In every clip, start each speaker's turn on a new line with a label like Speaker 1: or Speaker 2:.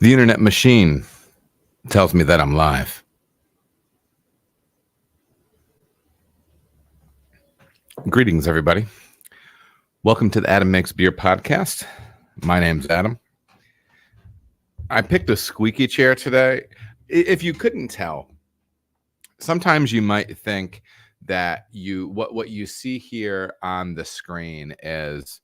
Speaker 1: The internet machine tells me that I'm live. Greetings, everybody. Welcome to the Adam Makes Beer podcast. My name's Adam. I picked a squeaky chair today. If you couldn't tell, sometimes you might think that what you see here on the screen is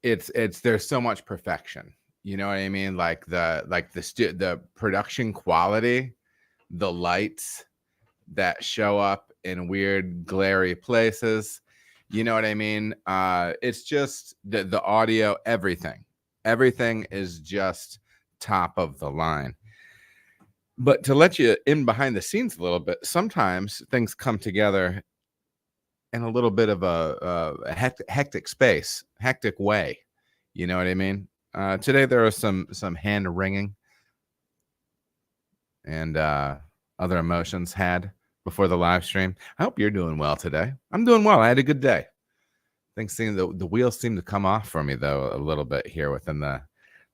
Speaker 1: it's there's so much perfection. You know what I mean? Like the production quality, the lights that show up in weird glary places. You know what I mean? It's just the audio, everything is just top of the line. But to let you in behind the scenes a little bit, sometimes things come together in a little bit of a hectic way. You know what I mean? Today there was some hand wringing and other emotions had before the live stream. I hope you're doing well today. I'm doing well. I had a good day. Things seem the wheels seem to come off for me though a little bit here within the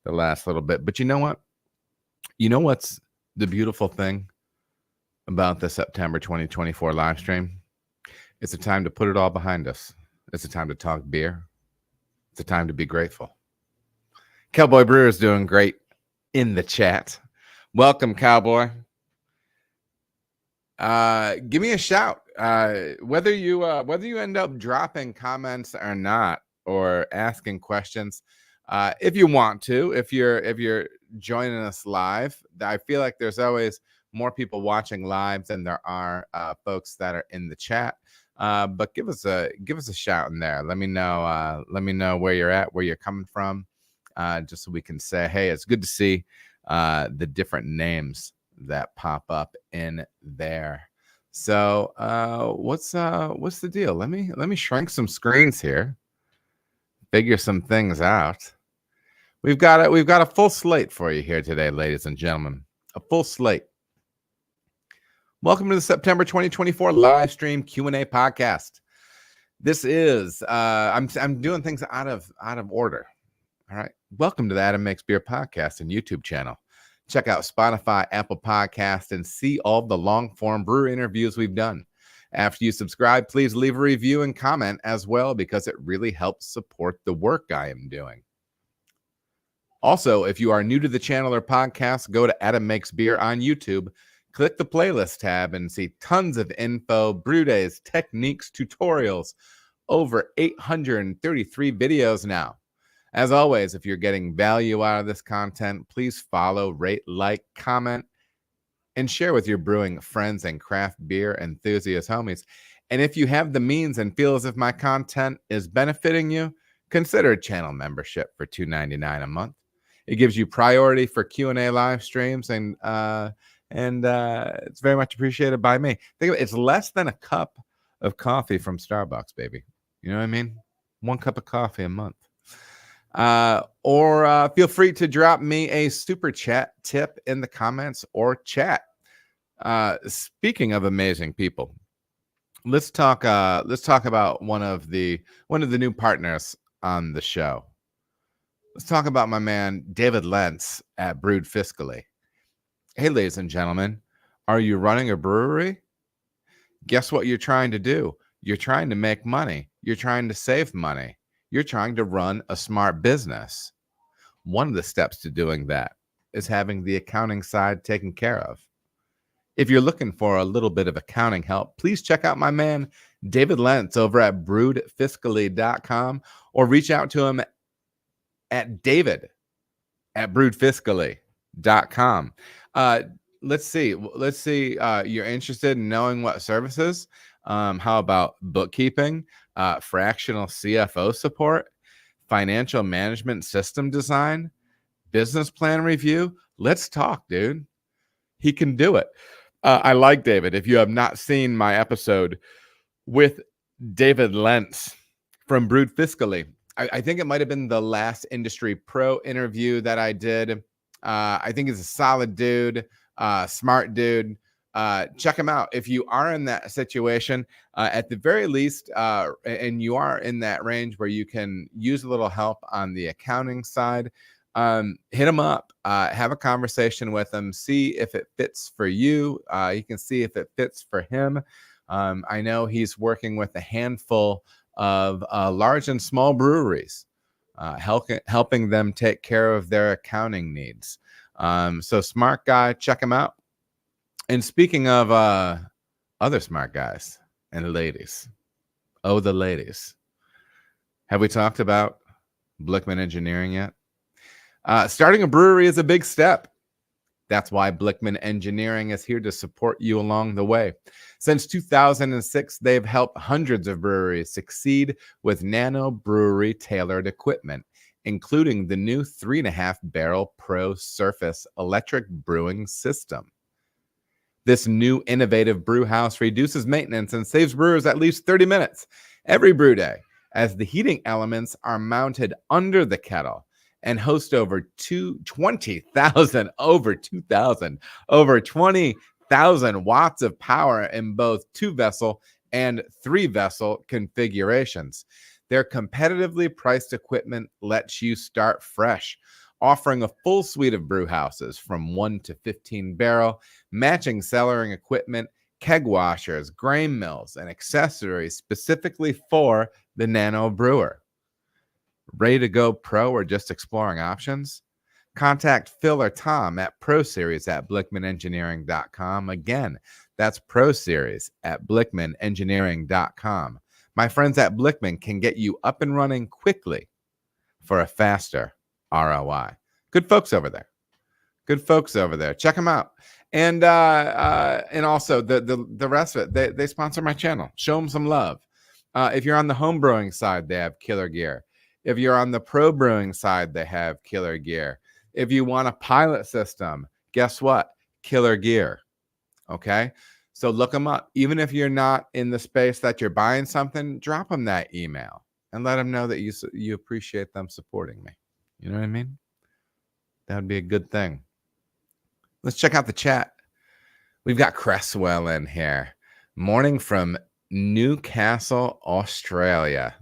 Speaker 1: last little bit. But you know what? You know what's the beautiful thing about the September 2024 live stream? It's a time to put it all behind us. It's a time to talk beer. It's a time to be grateful. Cowboy Brewer is doing great in the chat. Welcome, Cowboy. Give me a shout. Whether you end up dropping comments or not, or asking questions, if you want to, if you're joining us live, I feel like there's always more people watching live than there are folks that are in the chat. But give us a shout in there. Let me know where you're at, where you're coming from, just so we can say, hey, it's good to see the different names that pop up in there. So what's the deal? Let me shrink some screens here, figure some things out. We've got a full slate for you here today, ladies and gentlemen. A full slate. Welcome to the September 2024 live stream Q&A podcast. This is I'm doing things out of order. All right. Welcome to the Adam Makes Beer podcast and YouTube channel. Check out Spotify, Apple Podcasts, and see all the long-form brewer interviews we've done. After you subscribe, please leave a review and comment as well, because it really helps support the work I am doing. Also, if you are new to the channel or podcast, go to Adam Makes Beer on YouTube, click the playlist tab, and see tons of info, brew days, techniques, tutorials, over 833 videos now. As always, if you're getting value out of this content, please follow, rate, like, comment, and share with your brewing friends and craft beer enthusiast homies. And if you have the means and feel as if my content is benefiting you, consider channel membership for $2.99 a month. It gives you priority for Q&A live streams, and it's very much appreciated by me. Think of it, it's less than a cup of coffee from Starbucks, baby. You know what I mean? 1 cup of coffee a month. Or feel free to drop me a super chat tip in the comments or chat. Speaking of amazing people, let's talk about one of the new partners on the show. Let's talk about my man David Lentz at Brewed Fiscally. Hey, ladies and gentlemen, are you running a brewery? Guess what you're trying to do? You're trying to make money. You're trying to save money. You're trying to run a smart business. One of the steps to doing that is having the accounting side taken care of. If you're looking for a little bit of accounting help, please check out my man David Lentz over at brewedfiscally.com, or reach out to him at david@brewedfiscally.com. Let's see. You're interested in knowing what services? How about bookkeeping, fractional CFO support, financial management system design, business plan review? Let's talk, dude. He can do it. I like David. If you have not seen my episode with David Lentz from Brewed Fiscally, I think it might have been the last Industry Pro interview that I did. I think he's a solid dude, smart dude. Check him out. If you are in that situation, at the very least, and you are in that range where you can use a little help on the accounting side, hit him up, have a conversation with him, see if it fits for you. You can see if it fits for him. I know he's working with a handful of large and small breweries, helping them take care of their accounting needs. So smart guy, check him out. And speaking of other smart guys and ladies, the ladies, have we talked about Blickman Engineering yet? Starting a brewery is a big step. That's why Blickman Engineering is here to support you along the way. Since 2006, they've helped hundreds of breweries succeed with nano brewery tailored equipment, including the new 3.5 barrel Pro Surface electric brewing system. This new innovative brew house reduces maintenance and saves brewers at least 30 minutes every brew day, as the heating elements are mounted under the kettle and host over 20,000 watts of power in both 2-vessel and 3-vessel configurations. Their competitively priced equipment lets you start fresh, offering a full suite of brew houses from 1 to 15 barrel, matching cellaring equipment, keg washers, grain mills, and accessories specifically for the nano brewer. Ready to go pro or just exploring options? Contact Phil or Tom at ProSeries@BlickmanEngineering.com. Again, that's ProSeries@BlickmanEngineering.com. My friends at Blickman can get you up and running quickly for a faster ROI. Good folks over there. Check them out. And also the rest of it, they sponsor my channel. Show them some love. If you're on the home brewing side, they have killer gear. If you're on the pro brewing side, they have killer gear. If you want a pilot system, guess what? Killer gear. Okay? So look them up. Even if you're not in the space that you're buying something, drop them that email and let them know that you appreciate them supporting me. You know what I mean? That would be a good thing. Let's check out the chat. We've got Cresswell in here. Morning from Newcastle, Australia.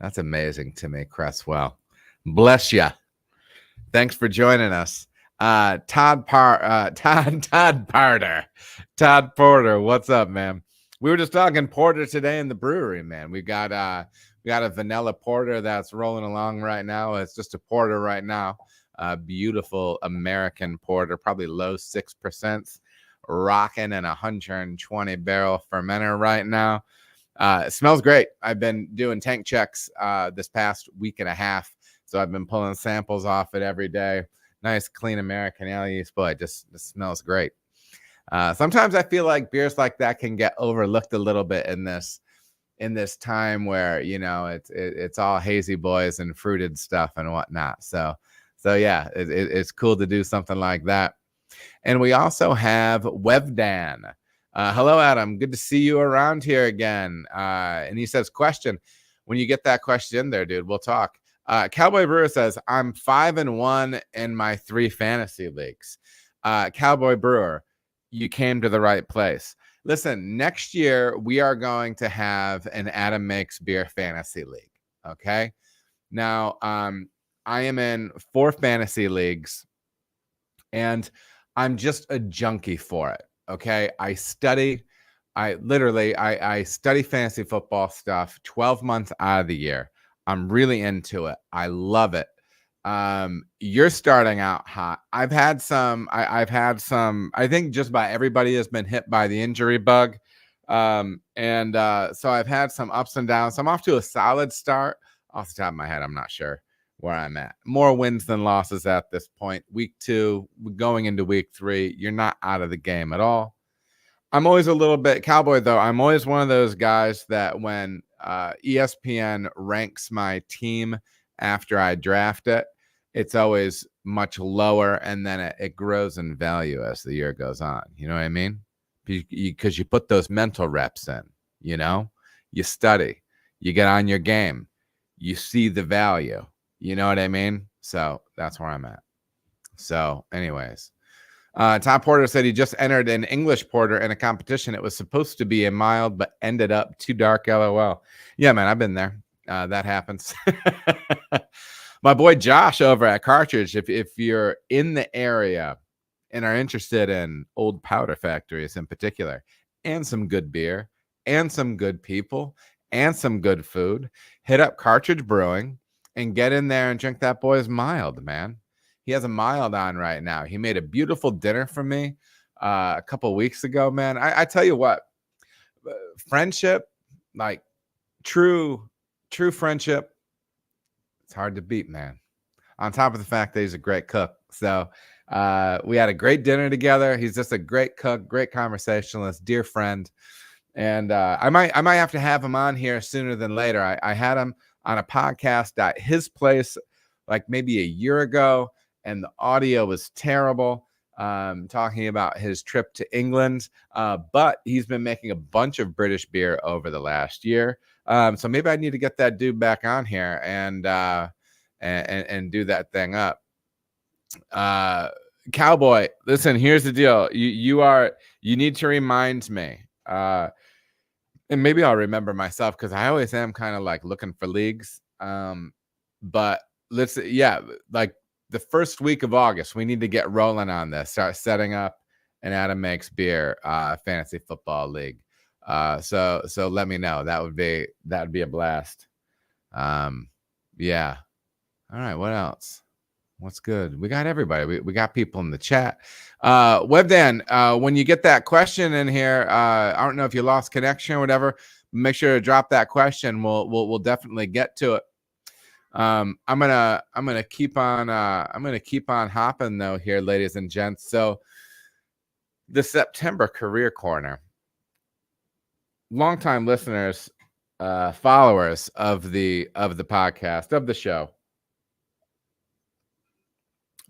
Speaker 1: That's amazing to me, Cresswell. Bless you. Thanks for joining us. Todd Porter. Todd Porter, what's up, man? We were just talking porter today in the brewery, man. We got a vanilla porter that's rolling along right now. It's just a porter right now. Beautiful American porter, probably low 6%, rocking in 120 barrel fermenter right now. It smells great. I've been doing tank checks this past week and a half, so I've been pulling samples off it every day. Nice, clean American ale yeast, boy, it just smells great. Sometimes I feel like beers like that can get overlooked a little bit in this time where, you know, it's all hazy boys and fruited stuff and whatnot. So yeah, it's cool to do something like that. And we also have Webdan. Hello, Adam. Good to see you around here again. And he says, question. When you get that question there, dude, we'll talk. Cowboy Brewer says, I'm 5-1 in my 3 fantasy leagues. Cowboy Brewer, you came to the right place. Listen, next year we are going to have an Adam Makes Beer fantasy league. Okay. Now, I am in 4 fantasy leagues and I'm just a junkie for it. Okay. I study fantasy football stuff 12 months out of the year. I'm really into it. I love it. You're starting out hot. I've had some, I think just about everybody has been hit by the injury bug. So I've had some ups and downs. I'm off to a solid start. Off the top of my head, I'm not sure where I'm at. More wins than losses at this point. Week 2, going into week 3, you're not out of the game at all. I'm always a little bit Cowboy, though. I'm always one of those guys that when ESPN ranks my team after I draft it, it's always much lower, and then it grows in value as the year goes on. You know what I mean? Because you put those mental reps in, you know? You study. You get on your game. You see the value. You know what I mean? So that's where I'm at. So anyways, Tom Porter said he just entered an English porter in a competition. It was supposed to be a mild, but ended up too dark. LOL. Yeah, man, I've been there. That happens. My boy Josh over at Cartridge, if you're in the area and are interested in old powder factories in particular, and some good beer, and some good people, and some good food, hit up Cartridge Brewing and get in there and drink that boy's mild, man. He has a mild on right now. He made a beautiful dinner for me a couple weeks ago, man. I tell you what, friendship, like true friendship, it's hard to beat, man. On top of the fact that he's a great cook. So we had a great dinner together. He's just a great cook, great conversationalist, dear friend. And I might have to have him on here sooner than later. I had him on a podcast at his place like maybe a year ago, and the audio was terrible. Talking about his trip to England, but he's been making a bunch of British beer over the last year. So maybe I need to get that dude back on here and do that thing up. Cowboy, listen, here's the deal. You need to remind me. And maybe I'll remember myself, because I always am kind of like looking for leagues. But like the first week of August, we need to get rolling on this. Start setting up an Adam Makes Beer fantasy football league. So let me know. That would be a blast. Yeah. All right. What else? What's good? We got everybody. We got people in the chat. WebDan, when you get that question in here, I don't know if you lost connection or whatever. Make sure to drop that question. We'll definitely get to it. I'm gonna keep on hopping though here, ladies and gents. So the September Career Corner. Longtime listeners, followers of the podcast, of the show,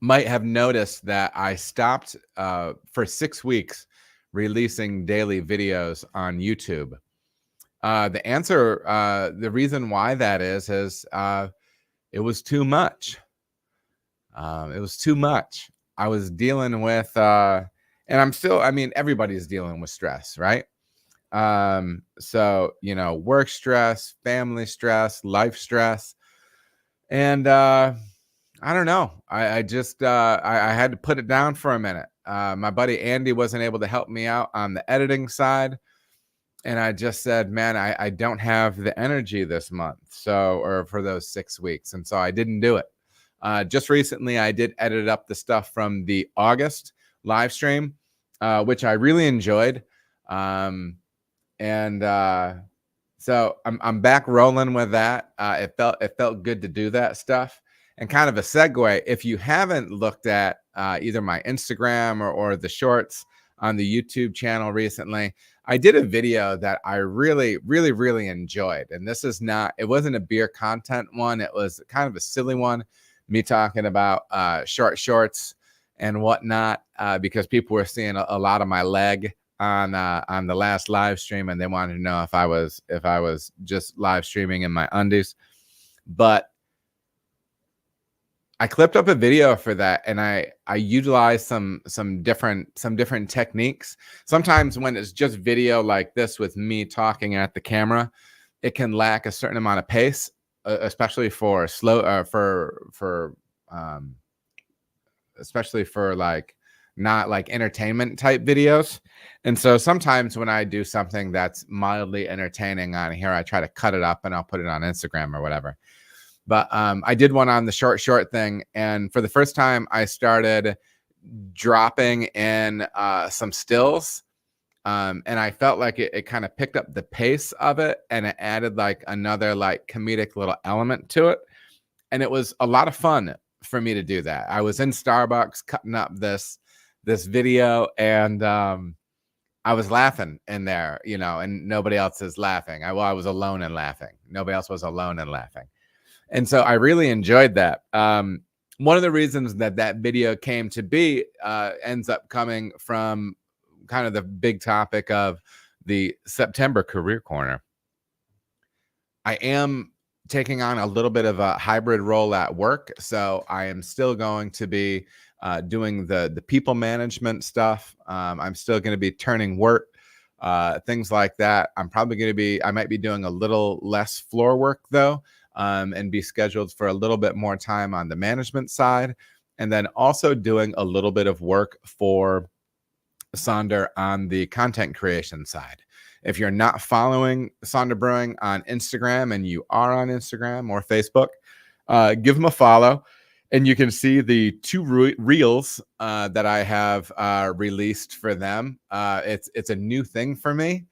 Speaker 1: might have noticed that I stopped for 6 weeks releasing daily videos on YouTube. The reason why that is it was too much. It was too much. I was dealing with, and I'm still, everybody's dealing with stress, right? So, work stress, family stress, life stress. And I don't know. I just I had to put it down for a minute. My buddy Andy wasn't able to help me out on the editing side. And I just said, man, I don't have the energy this month. Or for those 6 weeks. And so I didn't do it. Just recently, I did edit up the stuff from the August live stream, which I really enjoyed. So I'm back rolling with that. It felt good to do that stuff. And kind of a segue, if you haven't looked at either my Instagram or the shorts on the YouTube channel recently, I did a video that I really, really, really enjoyed. And it wasn't a beer content one. It was kind of a silly one, me talking about short shorts and whatnot, because people were seeing a lot of my leg on the last live stream, and they wanted to know if I was just live streaming in my undies. But I clipped up a video for that, and I utilized some different techniques. Sometimes when it's just video like this with me talking at the camera, it can lack a certain amount of pace, especially for especially for like not like entertainment type videos. And so sometimes when I do something that's mildly entertaining on here, I try to cut it up and I'll put it on Instagram or whatever. But I did one on the short thing. And for the first time, I started dropping in some stills. And I felt like it kind of picked up the pace of it, and it added like another like comedic little element to it. And it was a lot of fun for me to do that. I was in Starbucks cutting up this video, and I was laughing in there, and nobody else is laughing. I was alone and laughing. Nobody else was alone and laughing. And so I really enjoyed that. One of the reasons that video came to be ends up coming from kind of the big topic of the September Career Corner. I am taking on a little bit of a hybrid role at work. So I am still going to be doing the people management stuff. I'm still going to be turning work, things like that. I might be doing a little less floor work though. and be scheduled for a little bit more time on the management side, and then also doing a little bit of work for Sonder on the content creation side. If you're not following Sonder Brewing on Instagram and you are on Instagram or Facebook, give them a follow, and you can see the 2 reels that I have released for them. It's a new thing for me,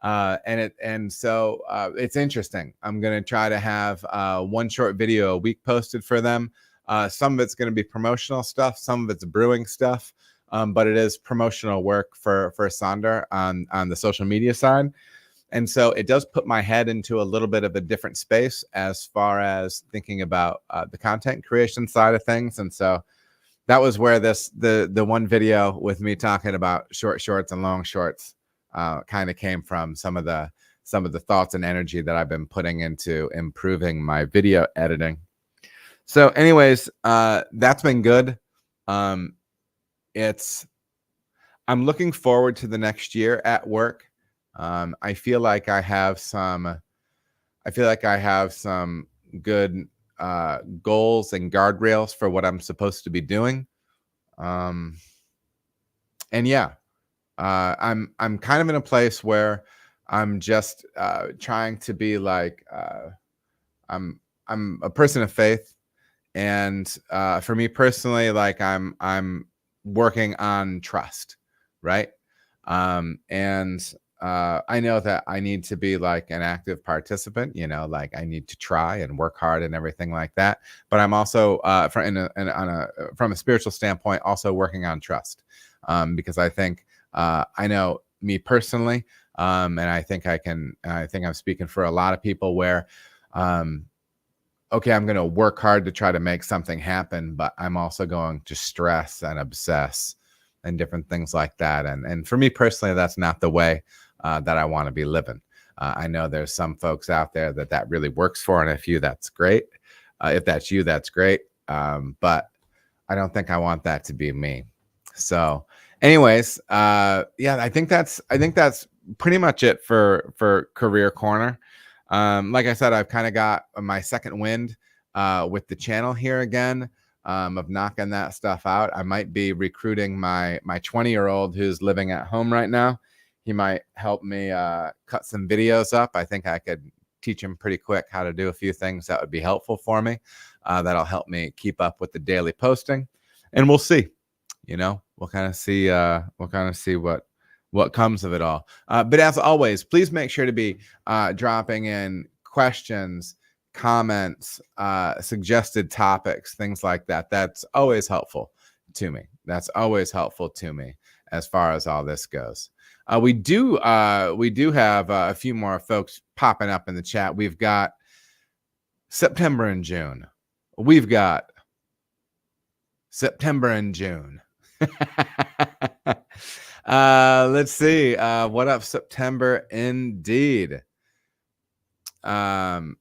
Speaker 1: so it's interesting. I'm going to try to have 1 short video a week posted for them. Some of it's going to be promotional stuff, some of it's brewing stuff. But it is promotional work for Sonder on the social media side. And so it does put my head into a little bit of a different space as far as thinking about the content creation side of things. And so that was where the one video with me talking about short shorts and long shorts kind of came from, some of the thoughts and energy that I've been putting into improving my video editing. So anyways, that's been good. I'm looking forward to the next year at work. I feel like I have some good goals and guardrails for what I'm supposed to be doing. And yeah, I'm kind of in a place where I'm just trying to be like I'm a person of faith, and for me personally, like I'm working on trust, right? And I know that I need to be like an active participant, like I need to try and work hard and everything like that. But I'm also from a spiritual standpoint, also working on trust, because I think I know me personally, and I think I'm speaking for a lot of people where, okay, I'm going to work hard to try to make something happen, but I'm also going to stress and obsess and different things like that. And for me personally, that's not the way that I want to be living. I know there's some folks out there that really works for, and if that's great. If that's you, that's great. But I don't think I want that to be me. So anyways, yeah, I think that's pretty much it for Career Corner. Like I said, I've kind of got my second wind with the channel here again, of knocking that stuff out. I might be recruiting my 20-year-old who's living at home right now. He might help me cut some videos up. I think I could teach him pretty quick how to do a few things that would be helpful for me. That'll help me keep up with the daily posting, and we'll see. We'll kind of see. What comes of it all. But as always, please make sure to be dropping in questions, comments, suggested topics, things like that. That's always helpful to me. As far as all this goes. We do have a few more folks popping up in the chat. We've got September and June. Let's see. What up, September? Indeed. Todd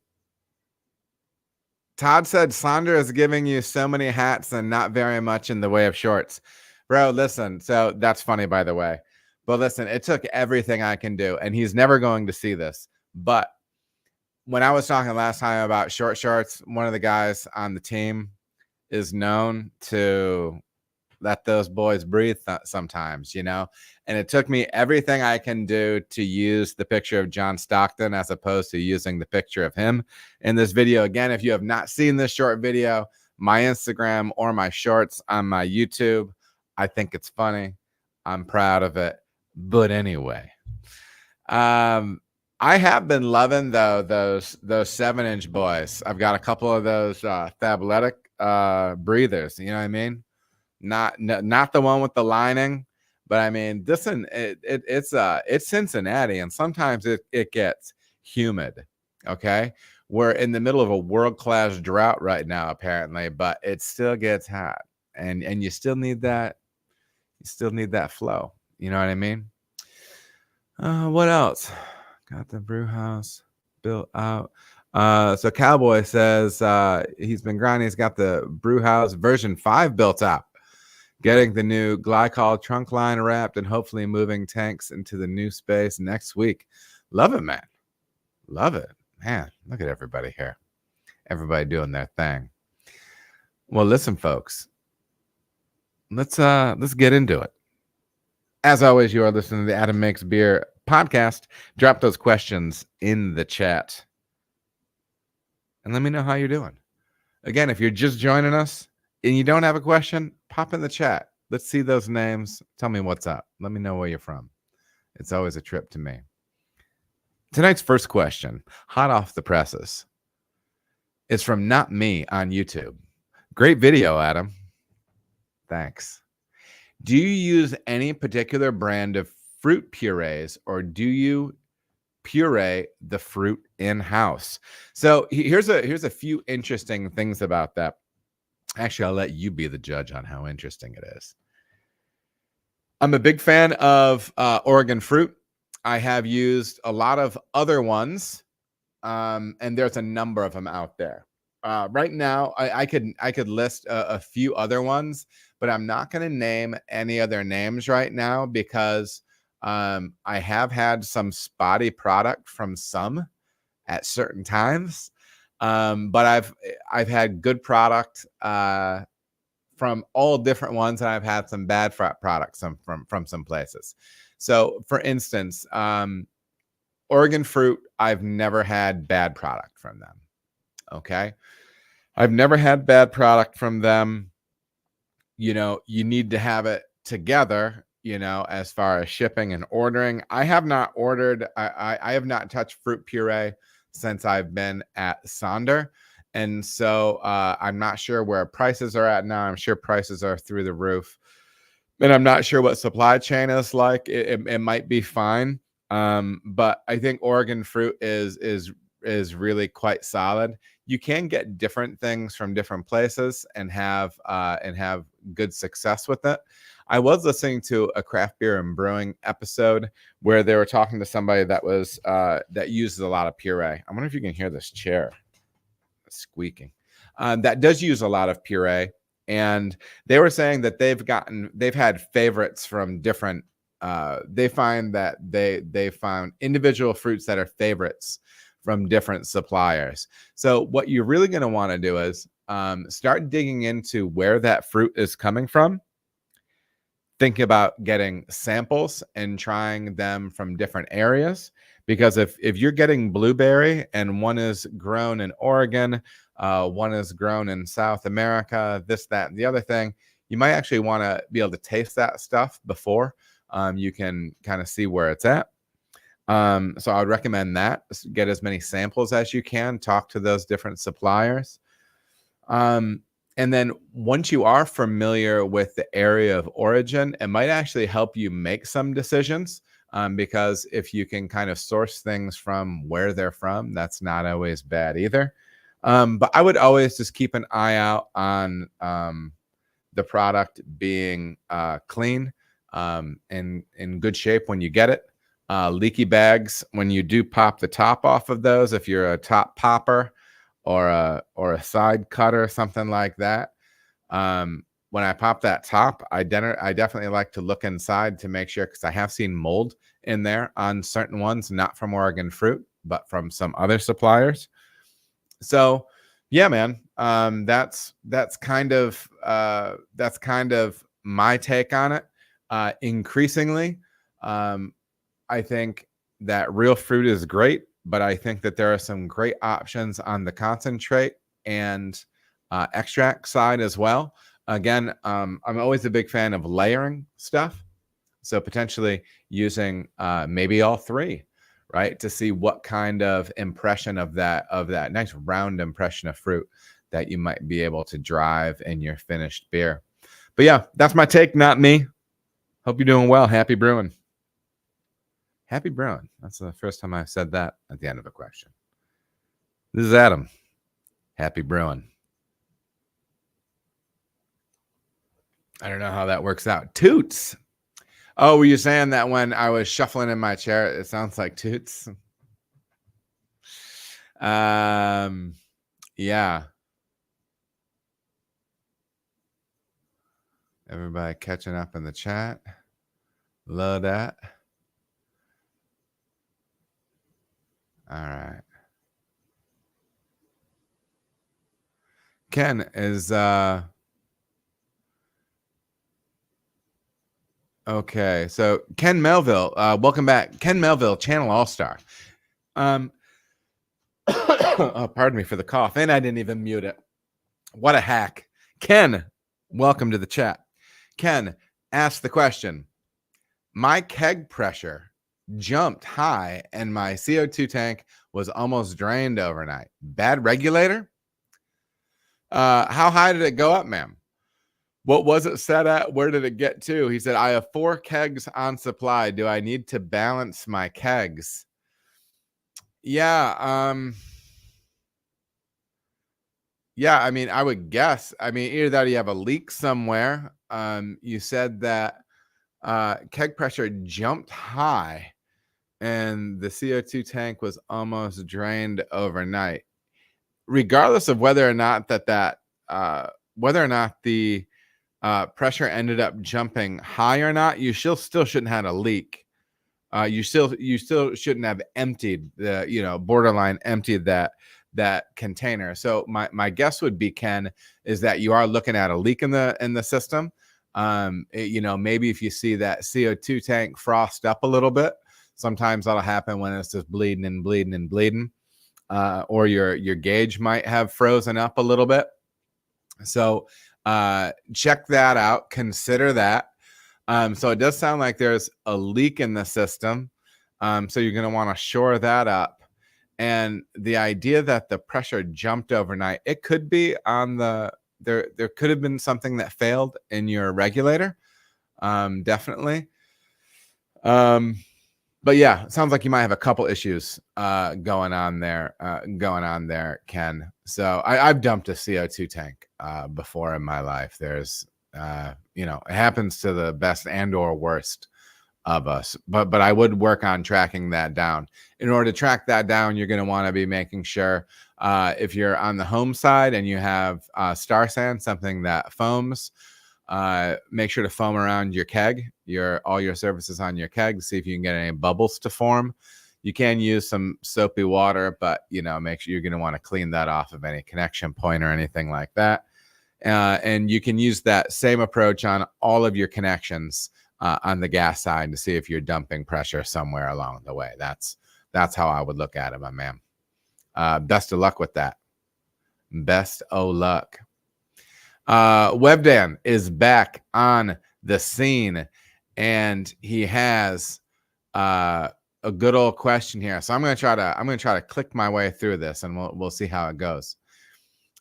Speaker 1: said Sonder is giving you so many hats and not very much in the way of shorts. Bro, listen. So that's funny, by the way. But listen, it took everything I can do, and he's never going to see this. But when I was talking last time about short shorts, one of the guys on the team is known to let those boys breathe sometimes, and it took me everything I can do to use the picture of John Stockton as opposed to using the picture of him in this video. Again, if you have not seen this short video, my Instagram or my shorts on my YouTube, I think it's funny. I'm proud of it. But anyway, I have been loving those 7-inch boys. I've got a couple of those Fabletic breathers. You know what I mean? Not the one with the lining, but I mean this one. It's Cincinnati, and sometimes it gets humid. Okay, we're in the middle of a world-class drought right now, apparently, but it still gets hot, and you still need that. You still need that flow. You know what I mean? What else? Got the brew house built out. So Cowboy says he's been grinding. He's got the brew house version 5 built out. Getting the new glycol trunk line wrapped and hopefully moving tanks into the new space next week. Love it, man. Love it. Man, look at everybody here. everybody doing their thing. Well, listen, folks, let's get into it. As always, you are listening to the Adam Makes Beer podcast. Drop those questions in the chat and let me know how you're doing. Again, if you're just joining us and you don't have a question, pop in the chat. Let's see those names. Tell me what's up. Let me know where you're from. It's always a trip to me. Tonight's first question, hot off the presses, is from Not Me on YouTube. Great video, Adam. Thanks. Do you use any particular brand of fruit purees, or do you puree the fruit in-house? So here's a few interesting things about that. Actually, I'll let you be the judge on how interesting it is. I'm a big fan of Oregon fruit. I have used a lot of other ones, and there's a number of them out there. Right now, I could list a few other ones, but I'm not going to name any other names right now because I have had some spotty product from some at certain times, but I've had good product from all different ones, and I've had some bad products from some places. So, for instance, Oregon fruit, I've never had bad product from them. Okay. I've never had bad product from them. You know, you need to have it together, you know, as far as shipping and ordering. I have not ordered, I have not touched fruit puree since I've been at Sonder. And so I'm not sure where prices are at now. I'm sure prices are through the roof. And I'm not sure what supply chain is like. It might be fine. But I think Oregon fruit is really quite solid. You can get different things from different places and have good success with it. I was listening to a craft beer and brewing episode where they were talking to somebody that was that uses a lot of puree. I wonder if you can hear this chair squeaking. That does use a lot of puree, and they were saying that they've had favorites from different. They find that they found individual fruits that are favorites from different suppliers. So what you're really going to want to do is start digging into where that fruit is coming from. Think about getting samples and trying them from different areas, because if you're getting blueberry and one is grown in Oregon, one is grown in South America, this, that, and the other thing, you might actually want to be able to taste that stuff before you can kind of see where it's at. So I would recommend that. Get as many samples as you can. Talk to those different suppliers. And then once you are familiar with the area of origin, it might actually help you make some decisions, because if you can kind of source things from where they're from, that's not always bad either. But I would always just keep an eye out on the product being clean, and in good shape when you get it. Leaky bags, when you do pop the top off of those, if you're a top popper or a side cutter, something like that, when I pop that top, I definitely like to look inside to make sure, because I have seen mold in there on certain ones, not from Oregon fruit, but from some other suppliers. So yeah, man, that's kind of my take on it. Increasingly, I think that real fruit is great, but I think that there are some great options on the concentrate and extract side as well. Again, I'm always a big fan of layering stuff. So potentially using maybe all three, right? To see what kind of impression of that nice round impression of fruit that you might be able to drive in your finished beer. But yeah, that's my take, not me. Hope you're doing well. Happy brewing. Happy brewing. That's the first time I've said that at the end of a question. This is Adam. Happy brewing. I don't know how that works out. Toots. Oh, were you saying that when I was shuffling in my chair, it sounds like toots? Yeah. Everybody catching up in the chat. Love that. All right. Ken is okay. So Ken Melville, welcome back. Ken Melville, Channel All-Star. Oh, pardon me for the cough, and I didn't even mute it. What a hack. Ken, welcome to the chat. Ken asked the question, my keg pressure jumped high and my CO2 tank was almost drained overnight. Bad regulator? How high did it go up, ma'am? What was it set at? Where did it get to? He said, I have 4 kegs on supply. Do I need to balance my kegs? Yeah. Yeah, I mean, I would guess. I mean, either that or you have a leak somewhere. You said that keg pressure jumped high and the CO2 tank was almost drained overnight. Regardless of whether or not whether or not the pressure ended up jumping high or not, you still shouldn't have a leak. You still shouldn't have emptied the borderline emptied that container. So my guess would be, Ken, is that you are looking at a leak in the system. Maybe if you see that CO2 tank frost up a little bit, sometimes that'll happen when it's just bleeding and bleeding and bleeding, or your gauge might have frozen up a little bit. So check that out. Consider that. So it does sound like there's a leak in the system. So you're going to want to shore that up. And the idea that the pressure jumped overnight, it could be on there could have been something that failed in your regulator. Definitely. But yeah, it sounds like you might have a couple issues going on there, Ken. So I've dumped a CO2 tank before in my life. There's it happens to the best and or worst of us, but I would work on tracking that down. In order to track that down, you're going to want to be making sure if you're on the home side and you have Star Sand, something that foams, make sure to foam around your keg, all your surfaces on your keg, see if you can get any bubbles to form. You can use some soapy water, but make sure you're going to want to clean that off of any connection point or anything like that. And you can use that same approach on all of your connections on the gas side to see if you're dumping pressure somewhere along the way. That's how I would look at it, my man. Best of luck with that. Best o' luck. Webdan is back on the scene, and he has a good old question here. So I'm gonna try to click my way through this, and we'll see how it goes.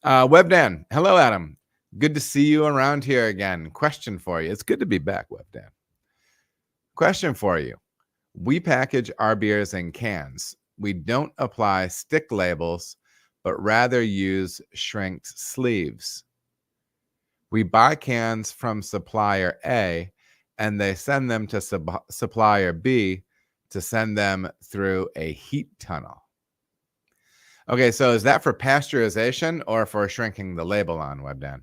Speaker 1: Webdan, hello, Adam. Good to see you around here again. Question for you. It's good to be back, Webdan. Question for you. We package our beers in cans. We don't apply stick labels, but rather use shrinked sleeves. We buy cans from supplier A, and they send them to supplier B to send them through a heat tunnel. Okay, so is that for pasteurization or for shrinking the label on, Webdan?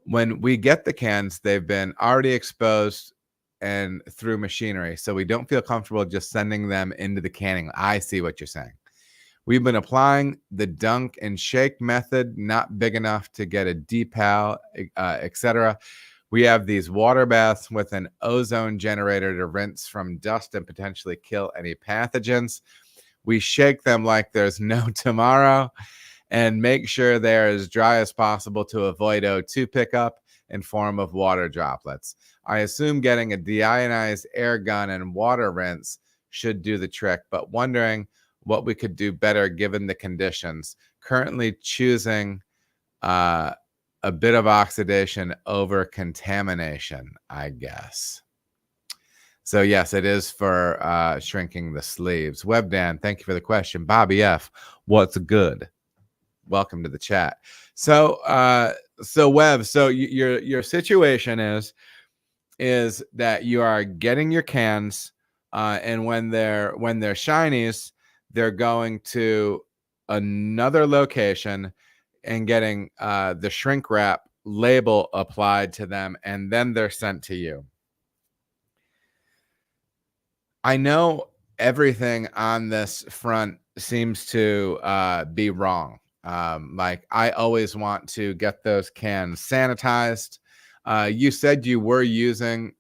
Speaker 1: When we get the cans, they've been already exposed and through machinery, so we don't feel comfortable just sending them into the canning. I see what you're saying. We've been applying the dunk and shake method, not big enough to get a depal, etc. We have these water baths with an ozone generator to rinse from dust and potentially kill any pathogens. We shake them like there's no tomorrow and make sure they're as dry as possible to avoid O2 pickup in form of water droplets. I assume getting a deionized air gun and water rinse should do the trick, but wondering what we could do better given the conditions. Currently choosing a bit of oxidation over contamination, I guess. So yes, it is for shrinking the sleeves. Webdan, thank you for the question. Bobby F, what's good? Welcome to the chat. So Web, so your situation is that you are getting your cans, and when they're shinies, they're going to another location and getting the shrink wrap label applied to them, and then they're sent to you. I know everything on this front seems to be wrong. Like I always want to get those cans sanitized. You said you were using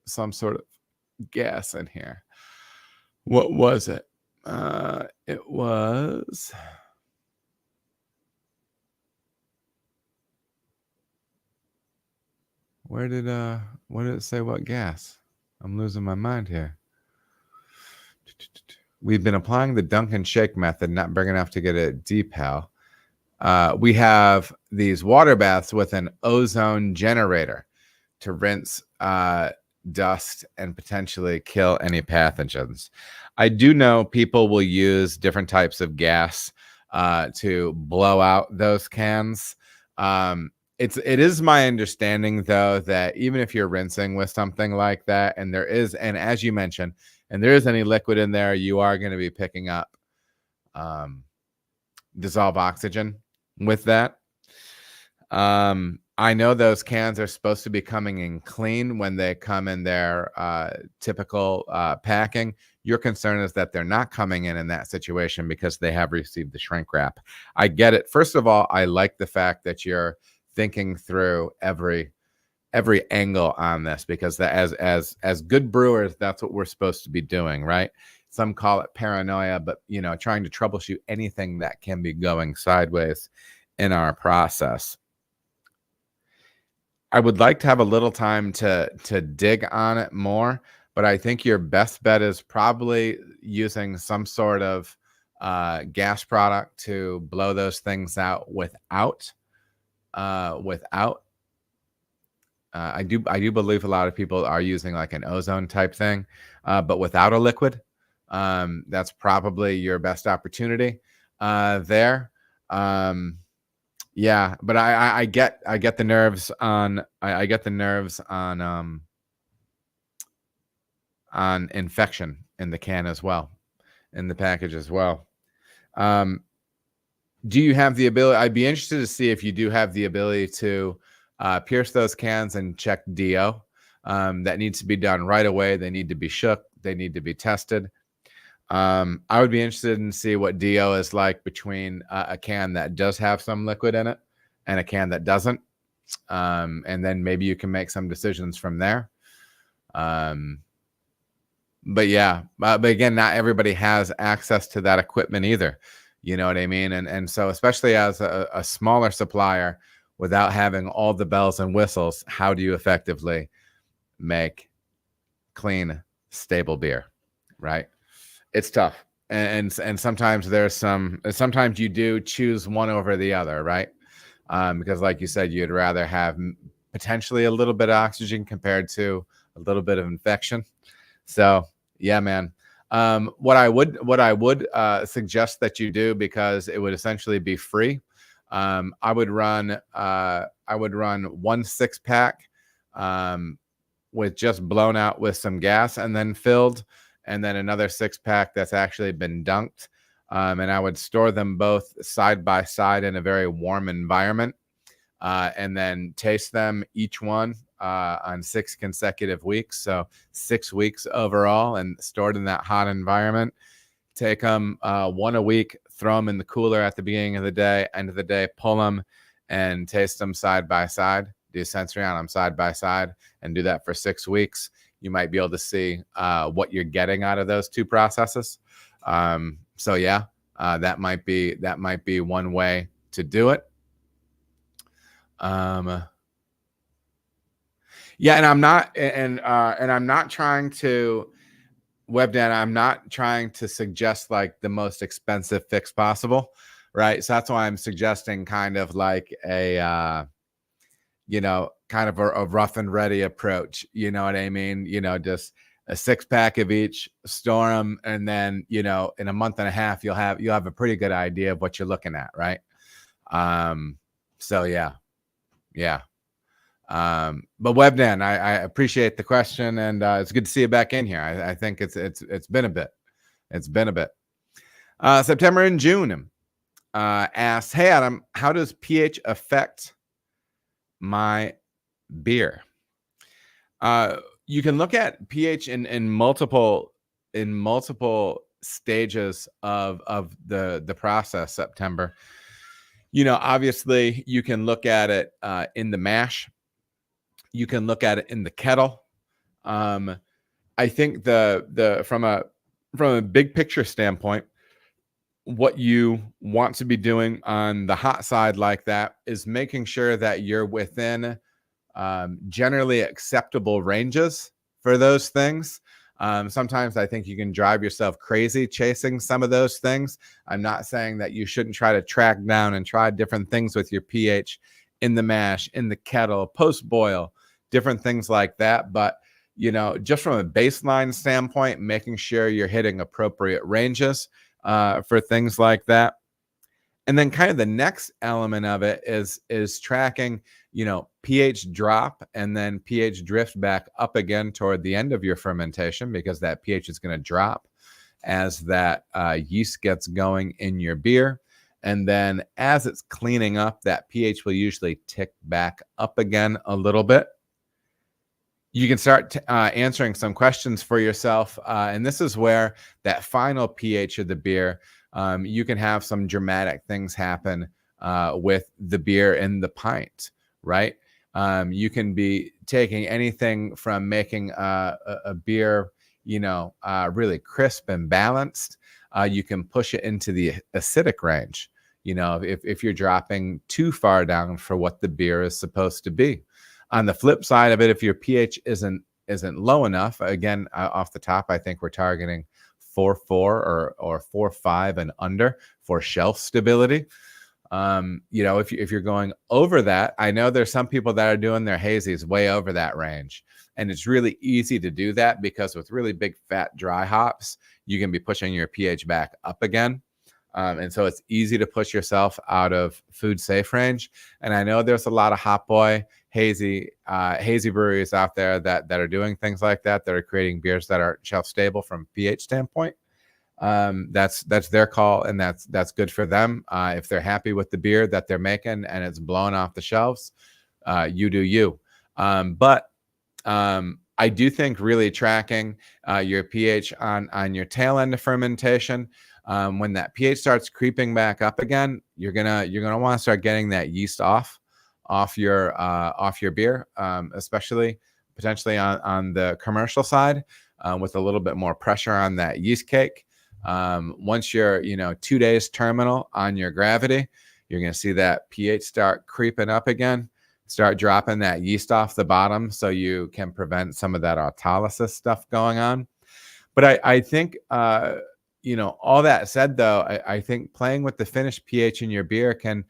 Speaker 1: some sort of gas in here. What was it? It was. What did it say? What gas? I'm losing my mind here. We've been applying the dunk and shake method, not big enough to get a decal. We have these water baths with an ozone generator to rinse dust and potentially kill any pathogens. I do know people will use different types of gas to blow out those cans. It is my understanding though that even if you're rinsing with something like that, and as you mentioned, and there is any liquid in there, you are going to be picking up dissolved oxygen with that. I know those cans are supposed to be coming in clean when they come in their typical packing. Your concern is that they're not coming in that situation because they have received the shrink wrap. I get it. First of all, I like the fact that you're thinking through every angle on this, because as good brewers, that's what we're supposed to be doing, right? Some call it paranoia, but trying to troubleshoot anything that can be going sideways in our process. I would like to have a little time to dig on it more, but I think your best bet is probably using some sort of gas product to blow those things out without. I do believe a lot of people are using like an ozone type thing, but without a liquid. That's probably your best opportunity there. Yeah, but I get the nerves on on infection in the can as well, in the package as well. Do you have the ability? I'd be interested to see if you do have the ability to pierce those cans and check DO. That needs to be done right away. They need to be shook. They need to be tested. I would be interested in see what DO is like between a can that does have some liquid in it and a can that doesn't. And then maybe you can make some decisions from there. But yeah, but again, not everybody has access to that equipment either. You know what I mean? And so especially as a smaller supplier, without having all the bells and whistles, how do you effectively make clean, stable beer, right? It's tough. And sometimes sometimes you do choose one over the other, right? Because like you said, you'd rather have potentially a little bit of oxygen compared to a little bit of infection. So yeah, man. What I would suggest that you do, because it would essentially be free. I would run 1 6-pack with just blown out with some gas and then filled, and then another 6-pack that's actually been dunked. And I would store them both side by side in a very warm environment, and then taste them each one on 6 consecutive weeks. So 6 weeks overall, and stored in that hot environment. Take them one a week, throw them in the cooler at the beginning of the day, end of the day, pull them and taste them side by side. Do sensory on them side by side and do that for 6 weeks. You might be able to see what you're getting out of those two processes. So yeah, that might be one way to do it. Yeah, and I'm not trying to WebDan. I'm not trying to suggest like the most expensive fix possible, right? So that's why I'm suggesting kind of like a kind of a rough and ready approach. You know what I mean? Just a 6-pack of each, store them, and then in a month and a half you'll have a pretty good idea of what you're looking at, right? So yeah. But WebDan, I appreciate the question, and it's good to see you back in here. I think it's been a bit. September and June asks, hey Adam, how does pH affect my beer? You can look at pH in multiple stages of the process, September. You know, obviously you can look at it in the mash. You can look at it in the kettle. I think from a big picture standpoint, what you want to be doing on the hot side like that is making sure that you're within generally acceptable ranges for those things. Sometimes I think you can drive yourself crazy chasing some of those things. I'm not saying that you shouldn't try to track down and try different things with your pH in the mash, in the kettle, post boil, different things like that. But, you know, just from a baseline standpoint, making sure you're hitting appropriate ranges for things like that. And then kind of the next element of it is tracking, you know, pH drop and then pH drift back up again toward the end of your fermentation, because that pH is going to drop as that yeast gets going in your beer. And then as it's cleaning up, that pH will usually tick back up again a little bit. You can start answering some questions for yourself. And this is where that final pH of the beer, you can have some dramatic things happen with the beer in the pint, right? You can be taking anything from making a beer, you know, really crisp and balanced. You can push it into the acidic range, you know, if you're dropping too far down for what the beer is supposed to be. On the flip side of it, if your pH isn't low enough, again, off the top, I think we're targeting 4.4 or 4.5 and under for shelf stability. You know, if you're going over that, I know there's some people that are doing their hazies way over that range, and it's really easy to do that because with really big fat dry hops, you can be pushing your pH back up again. And so it's easy to push yourself out of food safe range. And I know there's a lot of hot boy hazy breweries out there that are doing things like that are creating beers that are shelf stable from pH standpoint. That's their call, and that's good for them. If they're happy with the beer that they're making and it's blowing off the shelves, you do you. But I do think really tracking your pH on your tail end of fermentation, when that pH starts creeping back up again, you're gonna want to start getting that yeast off your beer, especially potentially on the commercial side, with a little bit more pressure on that yeast cake. Once you're 2 days terminal on your gravity, you're going to see that pH start creeping up again, start dropping that yeast off the bottom so you can prevent some of that autolysis stuff going on. But I think all that said, though, I think playing with the finished pH in your beer can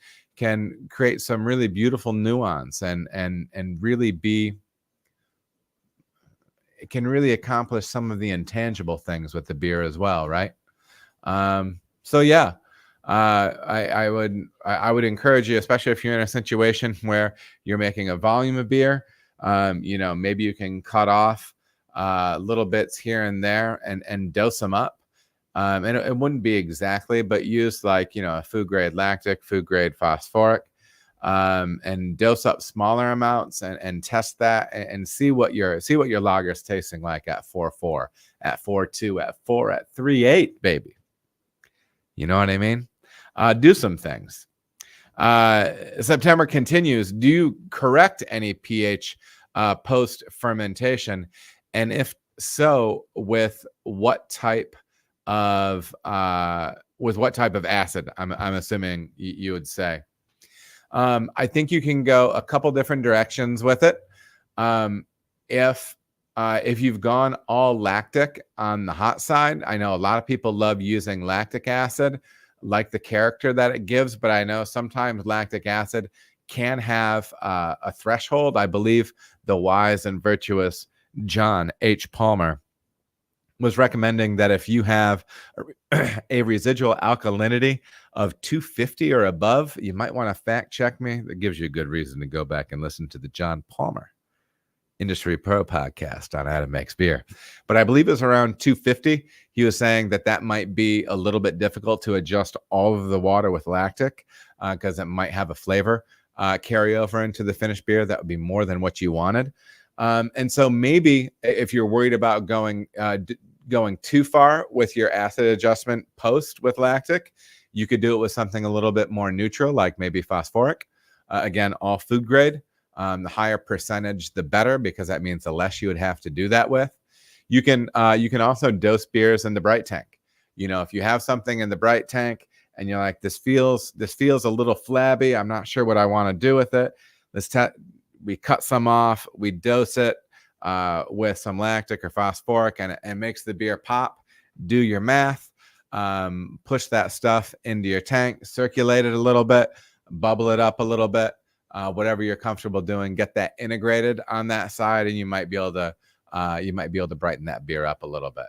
Speaker 1: create some really beautiful nuance and really it can really accomplish some of the intangible things with the beer as well, right? So yeah, I would encourage you, especially if you're in a situation where you're making a volume of beer, maybe you can cut off little bits here and there and dose them up. And it wouldn't be exactly, but use like, a food grade lactic, food grade phosphoric, and dose up smaller amounts and test that and see what your lager is tasting like at 4.4, at 4.2, at 4, at 3.8, baby. You know what I mean? Do some things. September continues. Do you correct any pH post fermentation? And if so, with what type of acid? I'm assuming you would say. I think you can go a couple different directions with it. If you've gone all lactic on the hot side, I know a lot of people love using lactic acid, like the character that it gives, but I know sometimes lactic acid can have a threshold. I believe the wise and virtuous John H. Palmer was recommending that if you have a residual alkalinity of 250 or above, you might want to fact check me. That gives you a good reason to go back and listen to the John Palmer Industry Pro podcast on Adam Makes Beer. But I believe it was around 250. He was saying that might be a little bit difficult to adjust all of the water with lactic because it might have a flavor carry over into the finished beer that would be more than what you wanted. And so maybe if you're worried about going going too far with your acid adjustment post with lactic, you could do it with something a little bit more neutral, like maybe phosphoric. Again, all food grade. The higher percentage, the better, because that means the less you would have to do that with. You can also dose beers in the bright tank. If you have something in the bright tank and you're like, this feels a little flabby, I'm not sure what I want to do with it. We cut some off, we dose it with some lactic or phosphoric, and it makes the beer pop. Do your math. Push that stuff into your tank, circulate it a little bit, bubble it up a little bit, whatever you're comfortable doing. Get that integrated on that side, and you might be able to brighten that beer up a little bit.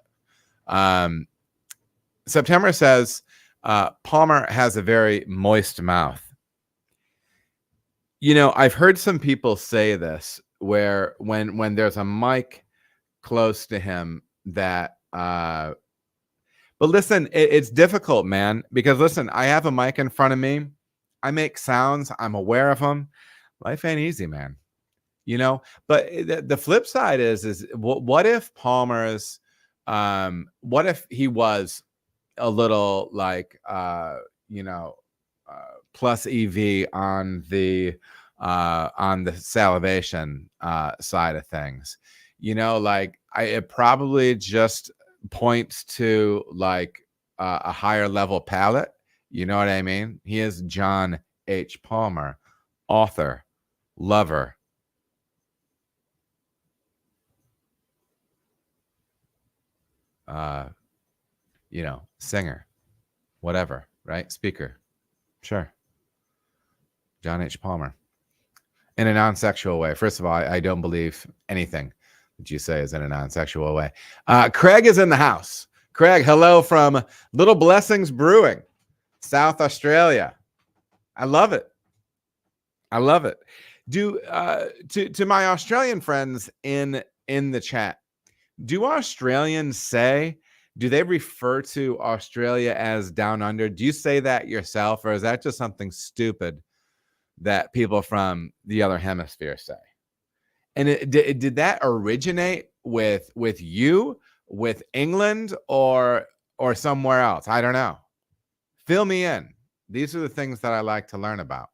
Speaker 1: September says Palmer has a very moist mouth. I've heard some people say this, where when there's a mic close to him that but listen, it's difficult, man, because listen, I have a mic in front of me. I make sounds. I'm aware of them. Life ain't easy, man. But the flip side is what if Palmer's, what if he was a little like, plus EV on the salivation side of things, it probably just points to like a higher level palate. You know what I mean? He is John H. Palmer, author, lover, singer, whatever, right? Speaker. Sure. John H. Palmer. In a non-sexual way. First of all, I don't believe anything that you say is in a non-sexual way. Craig is in the house. Craig, hello from Little Blessings Brewing, South Australia. I love it. I love it. To my Australian friends in the chat, do Australians do they refer to Australia as down under? Do you say that yourself, or is that just something stupid that people from the other hemisphere say? And did that originate with you, with England, or somewhere else? I don't know. Fill me in. These are the things that I like to learn about.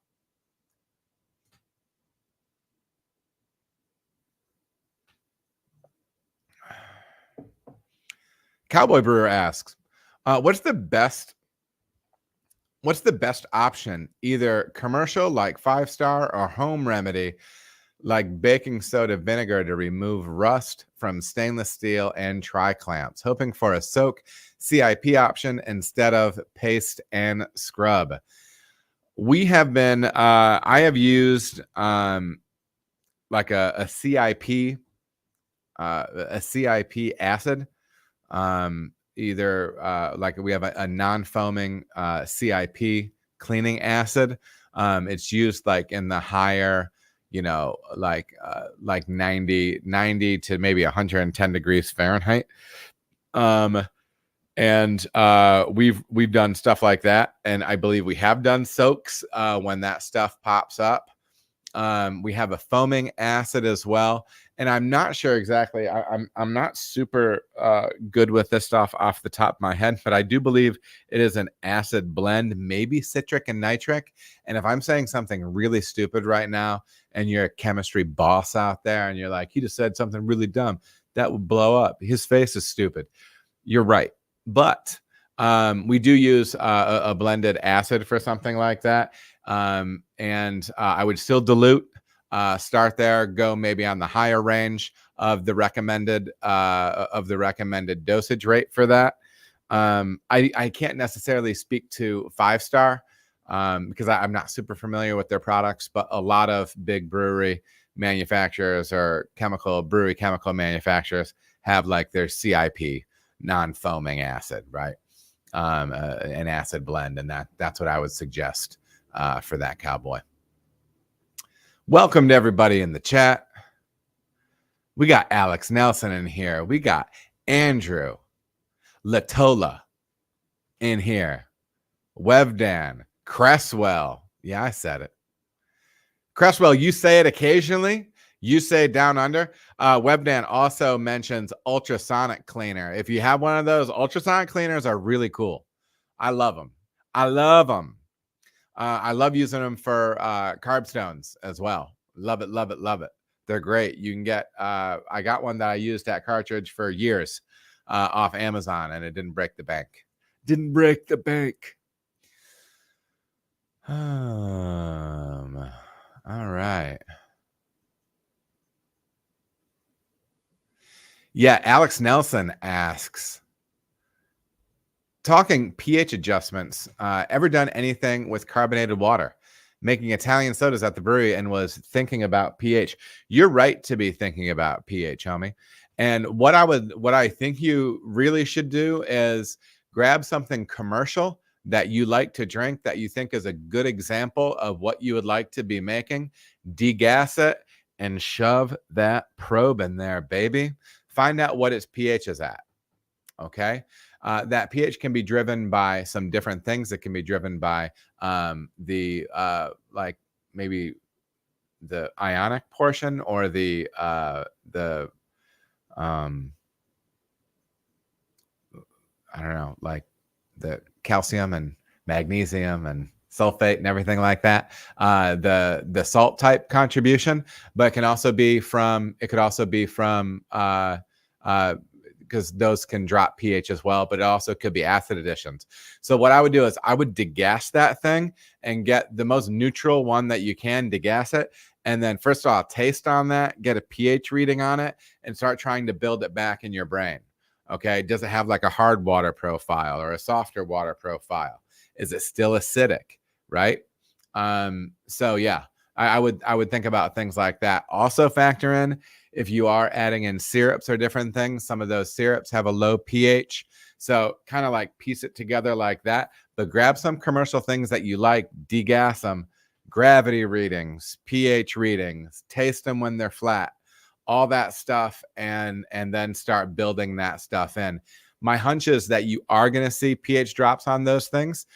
Speaker 1: Cowboy Brewer asks, what's the best option, either commercial like 5-star or home remedy like baking soda vinegar to remove rust from stainless steel and tri-clamps? Hoping for a soak CIP option instead of paste and scrub. We have been, I have used like a CIP acid. Either like we have a non-foaming CIP cleaning acid. It's used like in the higher, like 90 to maybe 110 degrees Fahrenheit. And we've done stuff like that, and I believe we have done soaks when that stuff pops up. We have a foaming acid as well, and I'm not sure exactly. I'm not super good with this stuff off the top of my head, but I do believe it is an acid blend, maybe citric and nitric. And if I'm saying something really stupid right now, and you're a chemistry boss out there, and you're like, he just said something really dumb, that would blow up. His face is stupid. You're right, but we do use a blended acid for something like that. And I would still dilute, start there, go maybe on the higher range of the recommended dosage rate for that. I can't necessarily speak to 5-star because I'm not super familiar with their products, but a lot of big brewery manufacturers or brewery chemical manufacturers have like their CIP non-foaming acid, right? An acid blend, and that's what I would suggest for that, Cowboy. Welcome to everybody in the chat. We got Alex Nelson in here. We got Andrew Latola in here. Webdan, Cresswell. Yeah, I said it. Cresswell, you say it occasionally. You say down under. Webdan also mentions ultrasonic cleaner. If you have one of those, ultrasonic cleaners are really cool. I love them. I love them. I love using them for carb stones as well. Love it, love it, love it. They're great. You can get, I got one that I used at Cartridge for years off Amazon, and it didn't break the bank. Didn't break the bank. All right. Yeah, Alex Nelson asks, talking pH adjustments, ever done anything with carbonated water? Making Italian sodas at the brewery and was thinking about pH. You're right to be thinking about pH, homie. And what I think you really should do is grab something commercial that you like to drink that you think is a good example of what you would like to be making, degas it, and shove that probe in there, baby. Find out what its pH is at. Okay. That pH can be driven by some different things. It can be driven by like maybe the ionic portion or the I don't know, like the calcium and magnesium and sulfate and everything like that. The salt type contribution, but it could also be from because those can drop pH as well, but it also could be acid additions. So what I would do is I would degas that thing and get the most neutral one that you can, degas it. And then first of all, taste on that, get a pH reading on it, and start trying to build it back in your brain. Okay. Does it have like a hard water profile or a softer water profile? Is it still acidic? Right. So yeah, I would think about things like that. Also factor in, if you are adding in syrups or different things, some of those syrups have a low pH. So kind of like piece it together like that, but grab some commercial things that you like, degas them, gravity readings, pH readings, taste them when they're flat, all that stuff, and then start building that stuff in. My hunch is that you are going to see pH drops on those things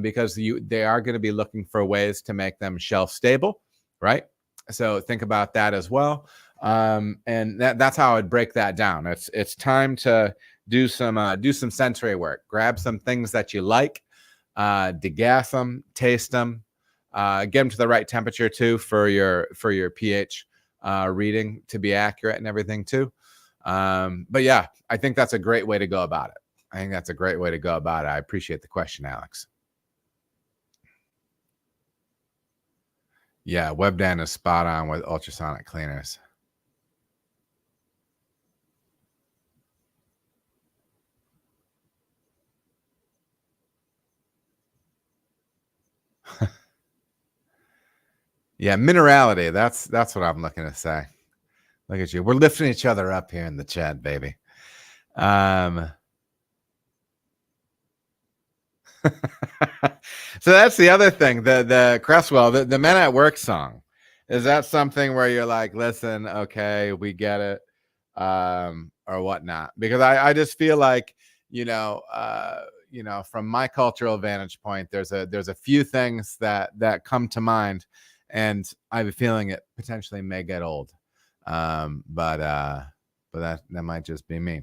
Speaker 1: because they are going to be looking for ways to make them shelf stable, right? So think about that as well. And that's how I would break that down. It's time to do some sensory work. Grab some things that you like, degas them, taste them, get them to the right temperature too for your pH reading to be accurate and everything too. But yeah, I think that's a great way to go about it. I appreciate the question, Alex. Yeah, Webdan is spot on with ultrasonic cleaners. Yeah, minerality. That's what I'm looking to say. Look at you. We're lifting each other up here in the chat, baby. So that's the other thing. The Cresswell, the Men at Work song. Is that something where you're like, listen, okay, we get it, or whatnot? Because I just feel like, from my cultural vantage point, there's a few things that come to mind, and I have a feeling it potentially may get old. But that might just be me.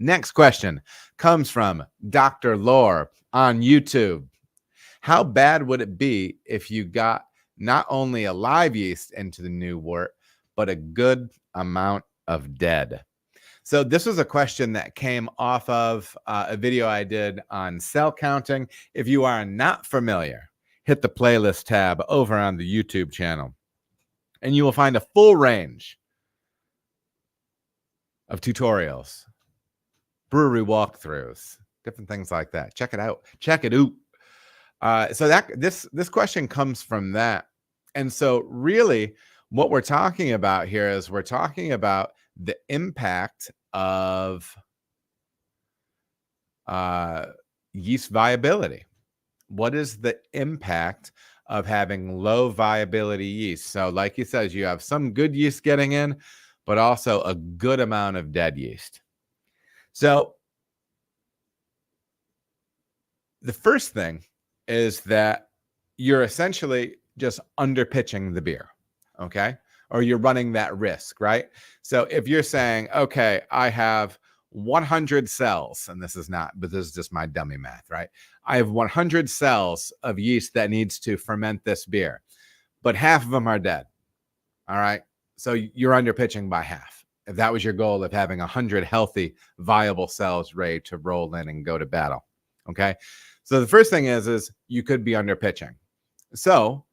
Speaker 1: Next question comes from Dr. Lore on YouTube. How bad would it be if you got not only a live yeast into the new wort, but a good amount of dead? So this was a question that came off of a video I did on cell counting. If you are not familiar, hit the playlist tab over on the YouTube channel, and you will find a full range of tutorials, brewery walkthroughs, different things like that. Check it out. So that this question comes from that. And so really what we're talking about here is we're talking about the impact of yeast viability. What is the impact of having low viability yeast? So like he says, you have some good yeast getting in, but also a good amount of dead yeast. So the first thing is that you're essentially just underpitching the beer, okay? or you're running that risk, right? So if you're saying, okay, I have 100 cells, and this is just my dummy math, right? I have 100 cells of yeast that needs to ferment this beer, but half of them are dead. All right. So you're under pitching by half. If that was your goal of having 100 healthy, viable cells ready to roll in and go to battle. Okay. So the first thing is you could be under pitching. So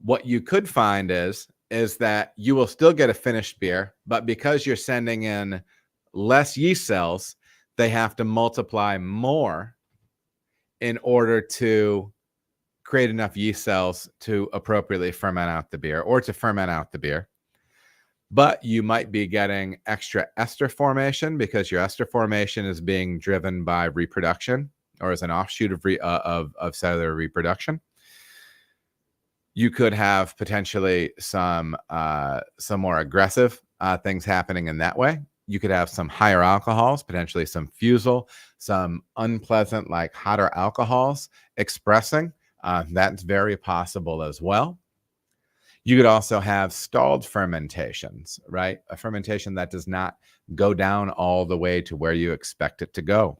Speaker 1: what you could find is that you will still get a finished beer, but because you're sending in less yeast cells, they have to multiply more in order to create enough yeast cells to appropriately ferment out the beer or to ferment out the beer. But you might be getting extra ester formation because your ester formation is being driven by reproduction or as an offshoot of cellular reproduction. You could have potentially some more aggressive things happening in that way. You could have some higher alcohols, potentially some fusel, some unpleasant, like hotter alcohols expressing. That's very possible as well. You could also have stalled fermentations, right? A fermentation that does not go down all the way to where you expect it to go.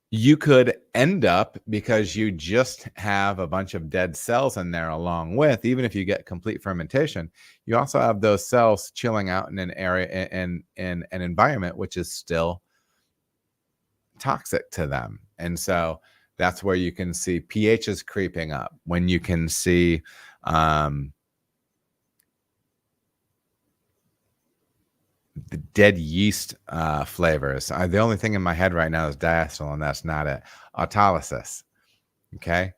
Speaker 1: You could end up, because you just have a bunch of dead cells in there along with, even if you get complete fermentation, you also have those cells chilling out in an area, in an environment which is still toxic to them. And so that's where you can see pHs creeping up, when you can see the dead yeast flavors. The only thing in my head right now is diacetyl, and that's not it. Autolysis. Okay.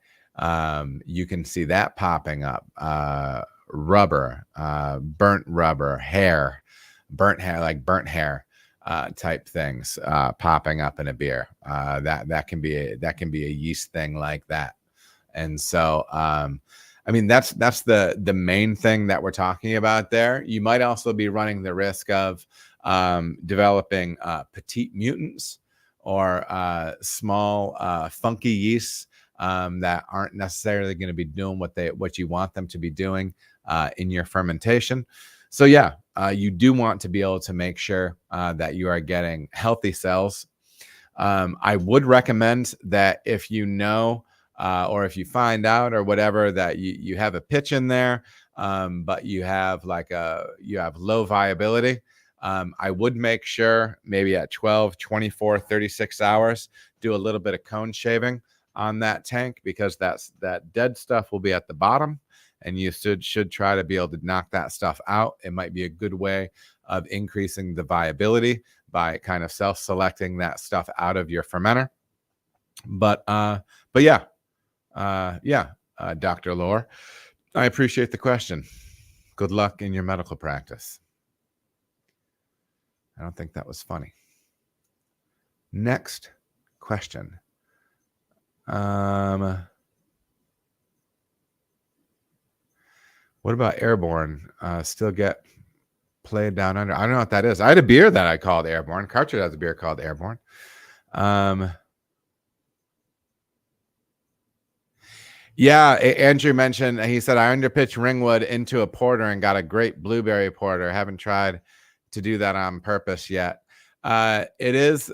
Speaker 1: You can see that popping up. Rubber, burnt rubber, hair, burnt hair type things popping up in a beer. That can be a yeast thing like that. And so I mean, that's the main thing that we're talking about there. You might also be running the risk of developing petite mutants or small funky yeasts that aren't necessarily going to be doing what you want them to be doing in your fermentation. So yeah, you do want to be able to make sure that you are getting healthy cells. I would recommend that if you know or if you find out or whatever that you have a pitch in there, but you have low viability, I would make sure maybe at 12, 24, 36 hours, do a little bit of cone shaving on that tank, because that dead stuff will be at the bottom, and you should try to be able to knock that stuff out. It might be a good way of increasing the viability by kind of self-selecting that stuff out of your fermenter. But yeah, Dr. Lore, I appreciate the question. Good luck in your medical practice. I don't think that was funny. Next question. What about Airborne? Still get played down under? I don't know what that is. I had a beer that I called Airborne. Cartridge has a beer called Airborne. Yeah, Andrew mentioned, he said, I underpitched Ringwood into a porter and got a great blueberry porter. Haven't tried to do that on purpose yet. It is,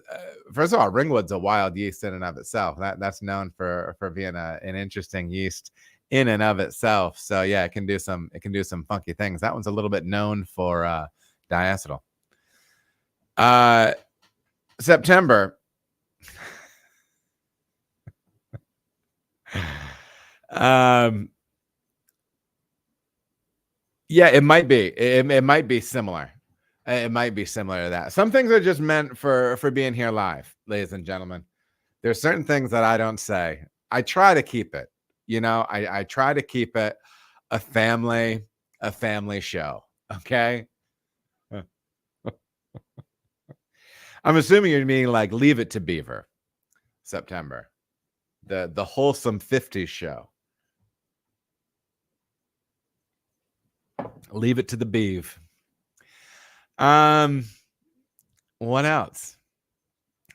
Speaker 1: first of all, Ringwood's a wild yeast in and of itself. That's known for being an interesting yeast in and of itself. So yeah, it can do some funky things. That one's a little bit known for diacetyl. September. Yeah, it might be. It might be similar. It might be similar to that. Some things are just meant for being here live, ladies and gentlemen. There's certain things that I don't say. I try to keep it. You know, I try to keep it a family show. Okay. I'm assuming you're meaning like Leave It to Beaver, September, the wholesome 50s show. Leave it to the beef. What else?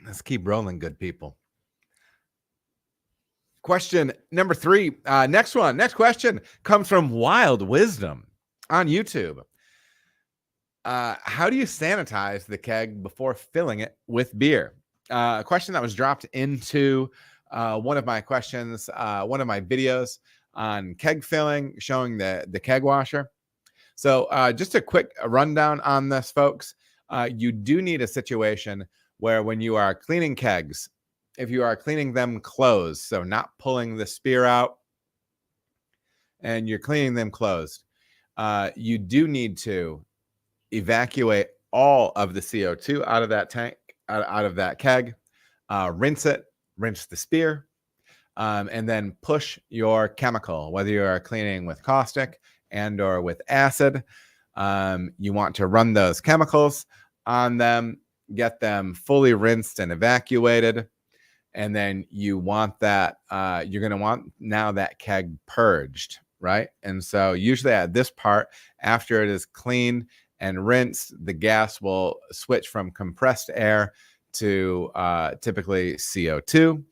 Speaker 1: Let's keep rolling, good people. Question number 3. Next question comes from Wild Wisdom on YouTube. How do you sanitize the keg before filling it with beer? A question that was dropped into one of my questions, one of my videos on keg filling, showing the keg washer. So just a quick rundown on this, folks. You do need a situation where when you are cleaning kegs, if you are cleaning them closed, so not pulling the spear out and you're cleaning them closed, you do need to evacuate all of the CO2 out of that tank, out of that keg, rinse the spear, and then push your chemical, whether you are cleaning with caustic and or with acid. You want to run those chemicals on them, get them fully rinsed and evacuated. And then you want that, you're going to want now that keg purged, right? And so usually at this part, after it is cleaned and rinsed, the gas will switch from compressed air to typically CO2.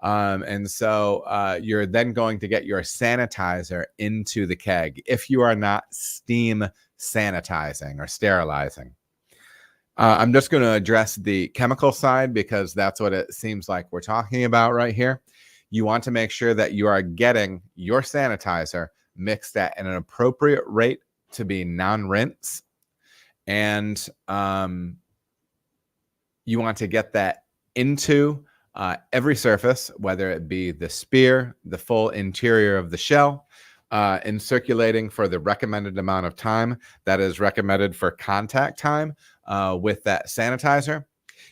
Speaker 1: And so you're then going to get your sanitizer into the keg if you are not steam sanitizing or sterilizing. I'm just going to address the chemical side because that's what it seems like we're talking about right here. You want to make sure that you are getting your sanitizer mixed at an appropriate rate to be non-rinse. And you want to get that into every surface, whether it be the spear, the full interior of the shell, and circulating for the recommended amount of time that is recommended for contact time with that sanitizer.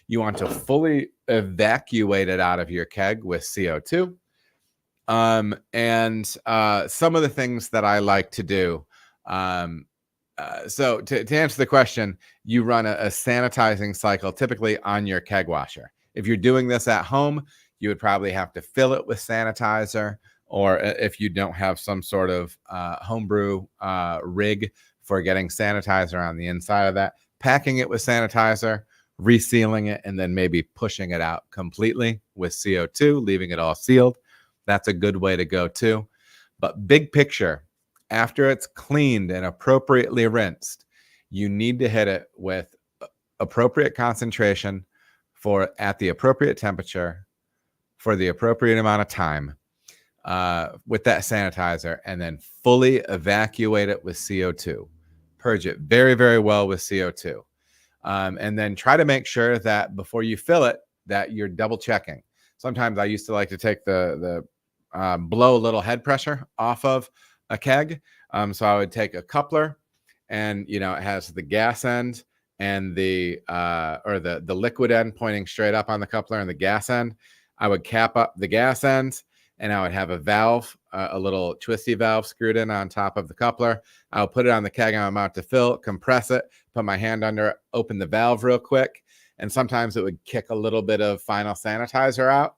Speaker 1: You want to fully evacuate it out of your keg with CO2. And some of the things that I like to do. So to answer the question, you run a sanitizing cycle typically on your keg washer. If you're doing this at home, you would probably have to fill it with sanitizer, or if you don't have some sort of homebrew rig for getting sanitizer on the inside of that, packing it with sanitizer, resealing it, and then maybe pushing it out completely with CO2, leaving it all sealed. That's a good way to go too. But big picture, after it's cleaned and appropriately rinsed, you need to hit it with appropriate concentration at the appropriate temperature for the appropriate amount of time with that sanitizer, and then fully evacuate it with CO2. Purge it very, very well with CO2. And then try to make sure that before you fill it, that you're double checking. Sometimes I used to like to take the blow a little head pressure off of a keg. So I would take a coupler, and it has the gas end and the liquid end pointing straight up on the coupler, and the gas end. I would cap up the gas end, and I would have a valve, a little twisty valve screwed in on top of the coupler. I'll put it on the keg I'm about to fill, compress it, put my hand under it, open the valve real quick. And sometimes it would kick a little bit of final sanitizer out.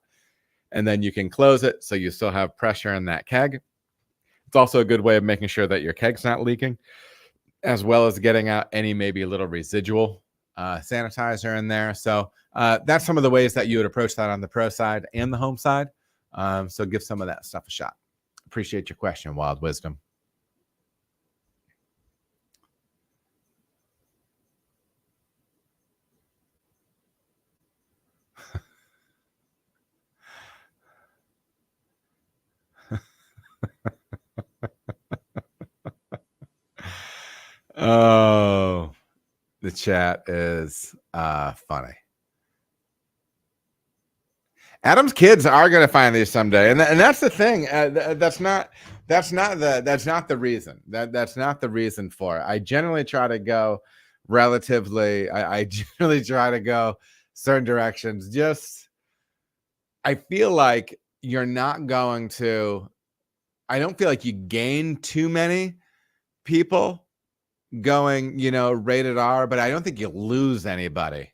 Speaker 1: And then you can close it so you still have pressure in that keg. It's also a good way of making sure that your keg's not leaking, as well as getting out any maybe little residual sanitizer in there. So that's some of the ways that you would approach that on the pro side and the home side. So give some of that stuff a shot. Appreciate your question, Wild Wisdom. Oh, the chat is funny. Adam's kids are going to find these someday, and that's the thing. That's not the reason. That's not the reason for it. I generally try to go relatively. I generally try to go certain directions. Just I feel like you're not going to. I don't feel like you gain too many people going, rated R, but I don't think you lose anybody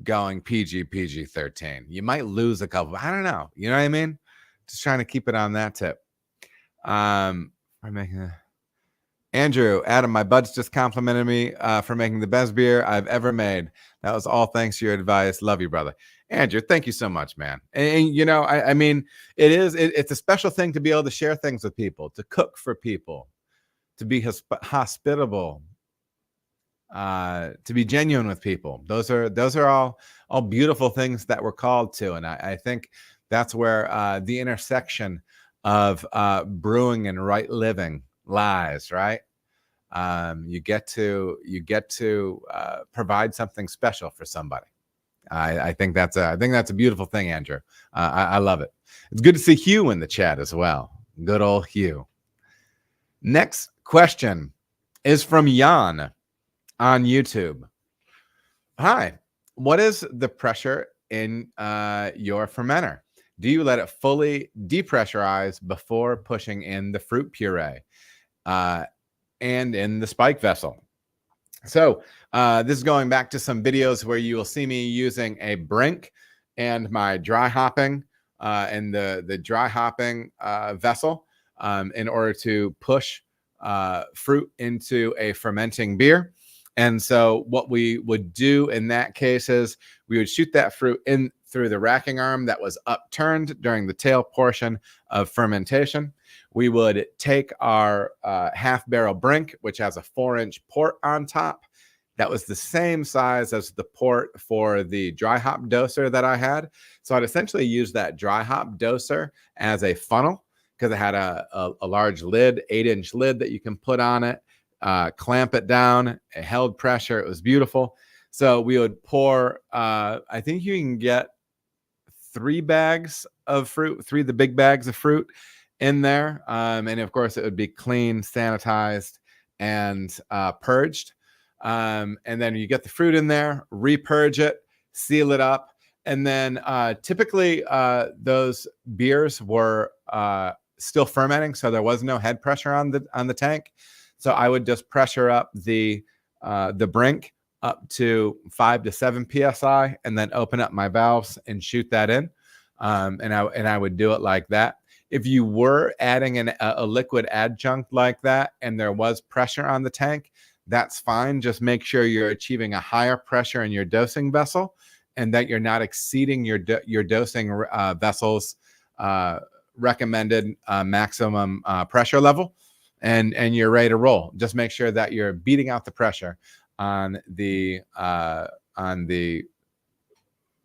Speaker 1: going PG-13. You might lose a couple. I don't know. You know what I mean? Just trying to keep it on that tip. I'm making Andrew, Adam, my buds just complimented me for making the best beer I've ever made. That was all thanks to your advice. Love you, brother. Andrew, thank you so much, man. And you know, I mean, it's a special thing to be able to share things with people, to cook for people, to be hospitable, to be genuine with people. Those are all beautiful things that we're called to, and I think that's where the intersection of brewing and right living lies. Right, you get to provide something special for somebody. I think that's a beautiful thing, Andrew. I love it. It's good to see Hugh in the chat as well. Good old Hugh. Next question is from Jan on YouTube. Hi, what is the pressure in your fermenter? Do you let it fully depressurize before pushing in the fruit puree and in the spike vessel? So this is going back to some videos where you will see me using a brink and my dry hopping and the dry hopping vessel in order to push fruit into a fermenting beer. And so what we would do in that case is we would shoot that fruit in through the racking arm that was upturned during the tail portion of fermentation. We would take our half barrel brink, which has a 4-inch port on top. That was the same size as the port for the dry hop doser that I had. So I'd essentially use that dry hop doser as a funnel because it had a large lid, 8-inch lid that you can put on it, clamp it down. It held pressure. It was beautiful. So we would pour, I think you can get 3 bags of fruit, 3 of the big bags of fruit in there. And of course, it would be clean, sanitized, and purged. And then you get the fruit in there, repurge it, seal it up. And then typically those beers were still fermenting, so there was no head pressure on the tank. So I would just pressure up the brink up to 5 to 7 psi, and then open up my valves and shoot that in. And I would do it like that. If you were adding a liquid adjunct like that, and there was pressure on the tank, that's fine. Just make sure you're achieving a higher pressure in your dosing vessel, and that you're not exceeding your dosing vessel's recommended maximum pressure level, and you're ready to roll. Just make sure that you're beating out the pressure on the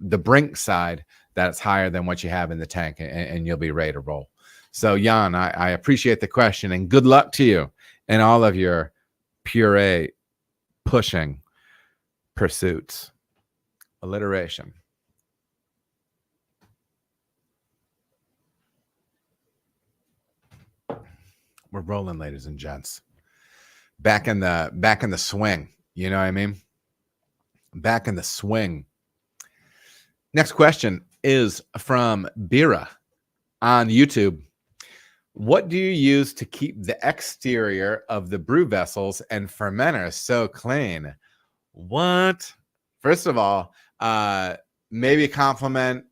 Speaker 1: brink side that's higher than what you have in the tank, and you'll be ready to roll. So Jan, I appreciate the question, and good luck to you in all of your puree pushing pursuits. Alliteration. We're rolling, ladies and gents. Back in the swing. You know what I mean? Back in the swing. Next question is from Bira on YouTube. What do you use to keep the exterior of the brew vessels and fermenters so clean? What? First of all, maybe compliment,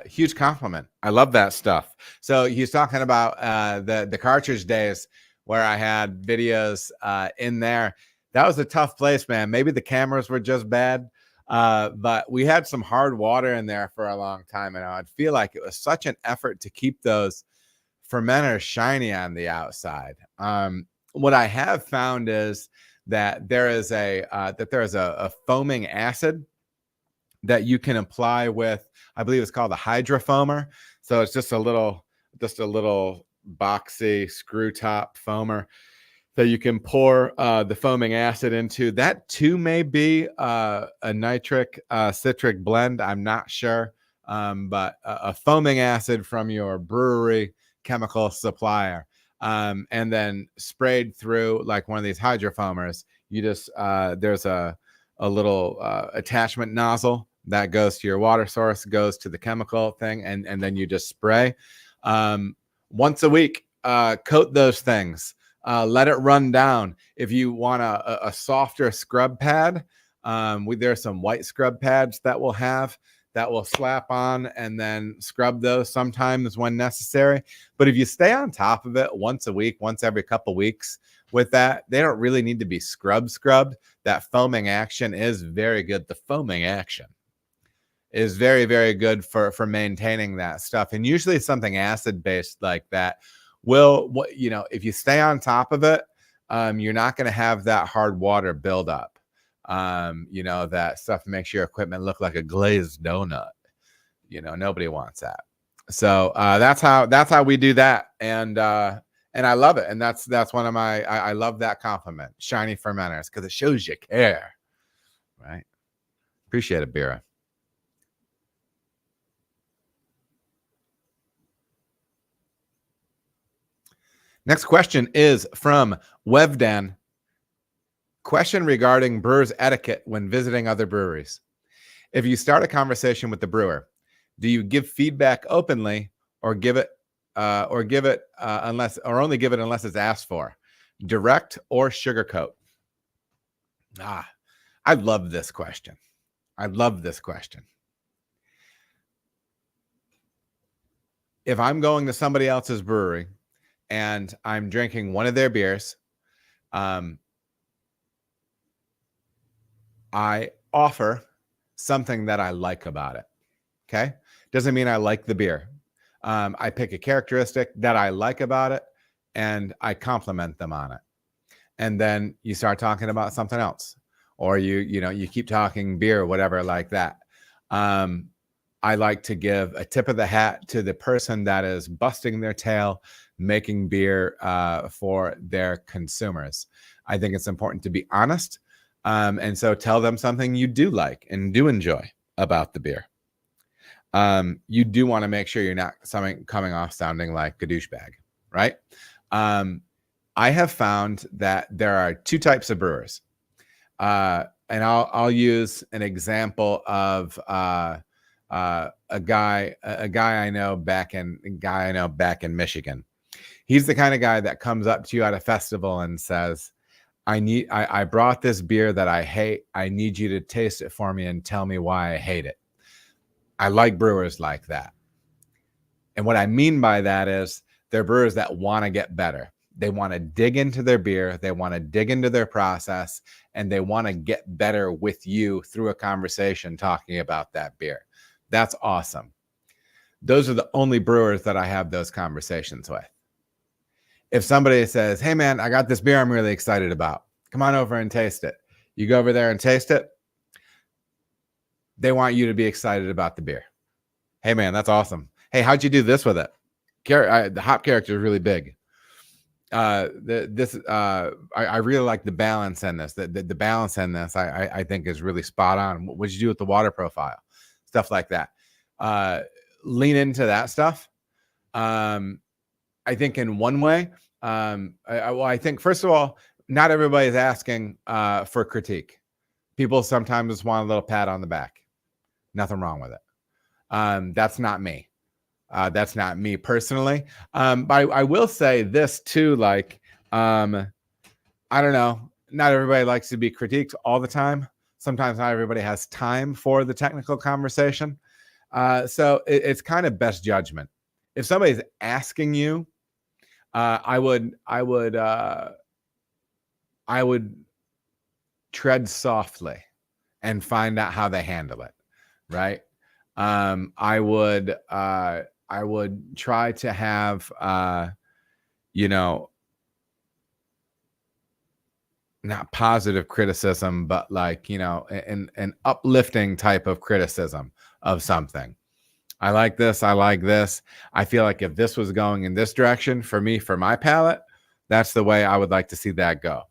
Speaker 1: huge compliment. I love that stuff. So he's talking about the cartridge days where I had videos in there. That was a tough place, man. Maybe the cameras were just bad, but we had some hard water in there for a long time, and I'd feel like it was such an effort to keep those fermenters shiny on the outside. What I have found is that there is a foaming acid that you can apply with, I believe it's called a hydrofoamer. So it's just a little boxy screw top foamer that you can pour the foaming acid into. That too may be a nitric citric blend. I'm not sure, but a foaming acid from your brewery chemical supplier, and then sprayed through like one of these hydrofoamers. You just there's a little attachment nozzle that goes to your water source, goes to the chemical thing, and then you just spray once a week. Coat those things, let it run down. If you want a softer scrub pad, there's some white scrub pads that will have that will slap on and then scrub those sometimes when necessary. But if you stay on top of it once a week, once every couple weeks with that, they don't really need to be scrubbed. That foaming action is very good. The foaming action is very, very good for maintaining that stuff. And usually something acid-based like that will, if you stay on top of it, you're not going to have that hard water buildup. That stuff makes your equipment look like a glazed donut. Nobody wants that. So that's how we do that. And I love it. And that's one of my, I love that compliment, shiny fermenters, because it shows you care, right? Appreciate it, Bira. Next question is from Wevdan. Question regarding brewers' etiquette when visiting other breweries. If you start a conversation with the brewer, do you give feedback openly, or only give it unless it's asked for? Direct or sugarcoat? I love this question. If I'm going to somebody else's brewery and I'm drinking one of their beers, I offer something that I like about it. Okay. Doesn't mean I like the beer. I pick a characteristic that I like about it and I compliment them on it. And then you start talking about something else, or you keep talking beer, whatever like that. I like to give a tip of the hat to the person that is busting their tail making beer for their consumers. I think it's important to be honest. And so tell them something you do like and do enjoy about the beer. You do want to make sure you're not coming off sounding like a douchebag, right? I have found that there are two types of brewers. And I'll use an example of a guy I know back in Michigan. He's the kind of guy that comes up to you at a festival and says, I brought this beer that I hate. I need you to taste it for me and tell me why I hate it. I like brewers like that. And what I mean by that is they're brewers that want to get better. They want to dig into their beer. They want to dig into their process, and they want to get better with you through a conversation talking about that beer. That's awesome. Those are the only brewers that I have those conversations with. If somebody says, hey man, I got this beer I'm really excited about, come on over and taste it. You go over there and taste it. They want you to be excited about the beer. Hey man, that's awesome. Hey, how'd you do this with it? The hop character is really big. I really like the balance in this. The balance in this I think is really spot on. What did you do with the water profile? Stuff like that. Lean into that stuff. I think in one way, I think first of all, not everybody's asking for critique. People sometimes just want a little pat on the back. Nothing wrong with it. That's not me. That's not me personally. But I will say this too, like, I don't know. Not everybody likes to be critiqued all the time. Sometimes not everybody has time for the technical conversation. So it's kind of best judgment. If somebody's asking you, I would tread softly and find out how they handle it. Right. I would try to have, not positive criticism, but like, an uplifting type of criticism of something. I like this. I like this. I feel like if this was going in this direction for me, for my palate, that's the way I would like to see that go.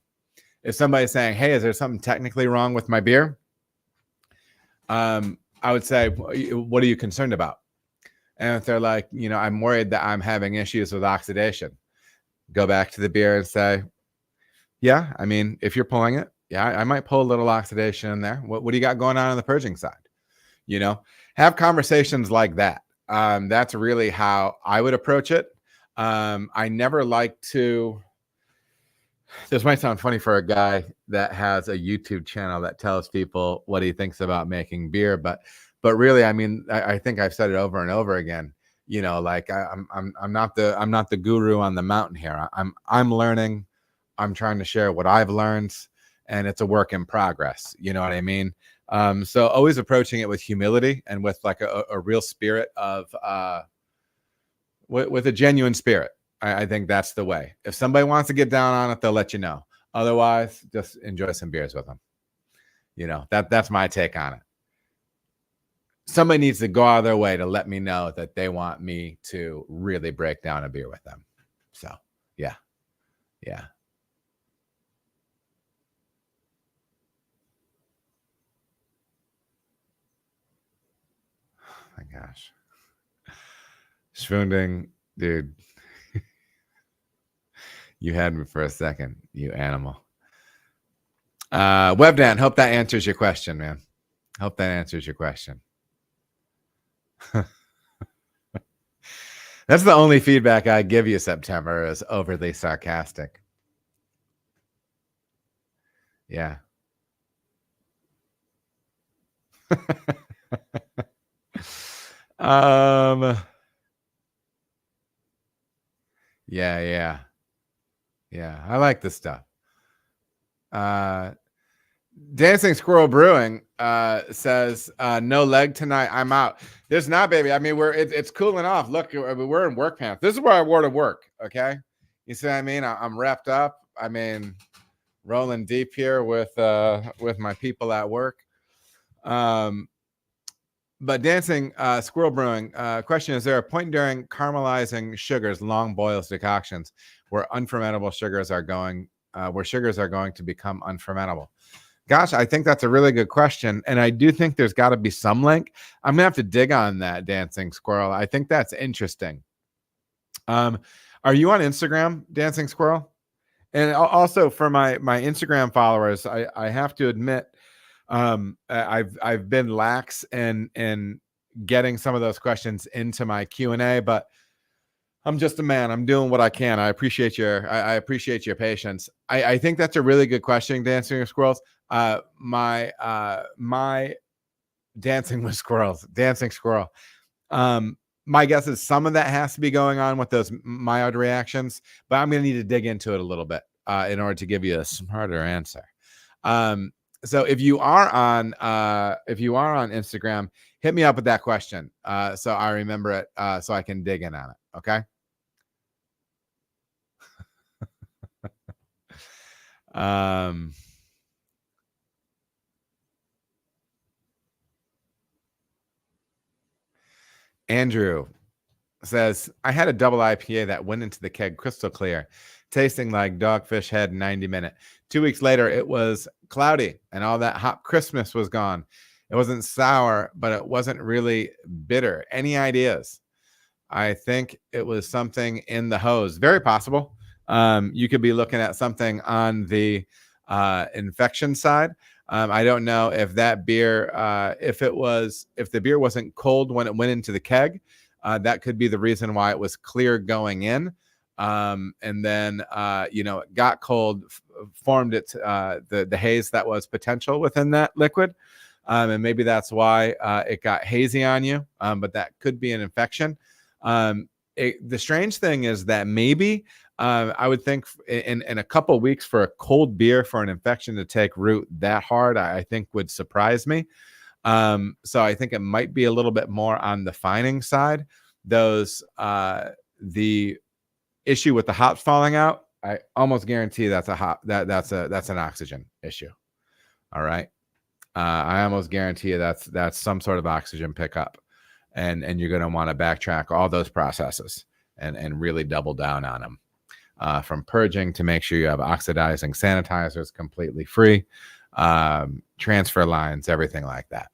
Speaker 1: If somebody's saying, hey, is there something technically wrong with my beer? I would say, what are you concerned about? And if they're like, I'm worried that I'm having issues with oxidation, go back to the beer and say, yeah, I mean, if you're pulling it, yeah, I might pull a little oxidation in there. What do you got going on the purging side? Have conversations like that. That's really how I would approach it. I never like to, this might sound funny for a guy that has a YouTube channel that tells people what he thinks about making beer, but But really, I mean, I think I've said it over and over again. Like I'm not the guru on the mountain here. I'm learning. I'm trying to share what I've learned, and it's a work in progress. You know what I mean? So always approaching it with humility and with like a real spirit of with a genuine spirit. I think that's the way. If somebody wants to get down on it, they'll let you know. Otherwise, just enjoy some beers with them. That's my take on it. Somebody needs to go out of their way to let me know that they want me to really break down a beer with them. So, yeah. Oh my gosh. Schwunding, dude. You had me for a second, you animal. Webdan, hope that answers your question, man. Hope that answers your question. That's the only feedback I give you, September, is overly sarcastic. Yeah. Yeah. I like this stuff. Dancing Squirrel Brewing says no leg tonight. I'm out. There's not, baby. I mean, it's cooling off. Look, we're in work pants. This is where I wore to work. Okay, you see what I mean? I'm wrapped up. I mean, rolling deep here with my people at work. But Dancing Squirrel Brewing question: is there a point during caramelizing sugars, long boils, decoctions, where unfermentable sugars are going to become unfermentable? Gosh, I think that's a really good question. And I do think there's got to be some link. I'm going to have to dig on that, Dancing Squirrel. I think that's interesting. Are you on Instagram, Dancing Squirrel? And also for my Instagram followers, I have to admit, I've been lax in getting some of those questions into my Q&A, but I'm just a man. I'm doing what I can. I appreciate your patience. I think that's a really good question, Dancing Squirrels. My Dancing with Squirrels, Dancing Squirrel. My guess is some of that has to be going on with those mild reactions, but I'm going to need to dig into it a little bit in order to give you a smarter answer. So if you are on Instagram, hit me up with that question so I remember it so I can dig in on it. Okay. Andrew says, I had a double IPA that went into the keg crystal clear, tasting like Dogfish Head 90-minute. 2 weeks later, it was cloudy and all that hop crispness was gone. It wasn't sour, but it wasn't really bitter. Any ideas? I think it was something in the hose. Very possible. You could be looking at something on the infection side. I don't know if that beer, if the beer wasn't cold when it went into the keg, that could be the reason why it was clear going in. And then, it got cold, formed the haze that was potential within that liquid. And maybe that's why it got hazy on you. But that could be an infection. The strange thing is that maybe I would think in a couple of weeks for a cold beer for an infection to take root that hard, I think would surprise me. So I think it might be a little bit more on the fining side. The issue with the hops falling out, I almost guarantee that's an oxygen issue. All right. I almost guarantee you that's some sort of oxygen pickup. And you're going to want to backtrack all those processes and really double down on them. From purging to make sure you have oxidizing sanitizers completely free, transfer lines, everything like that.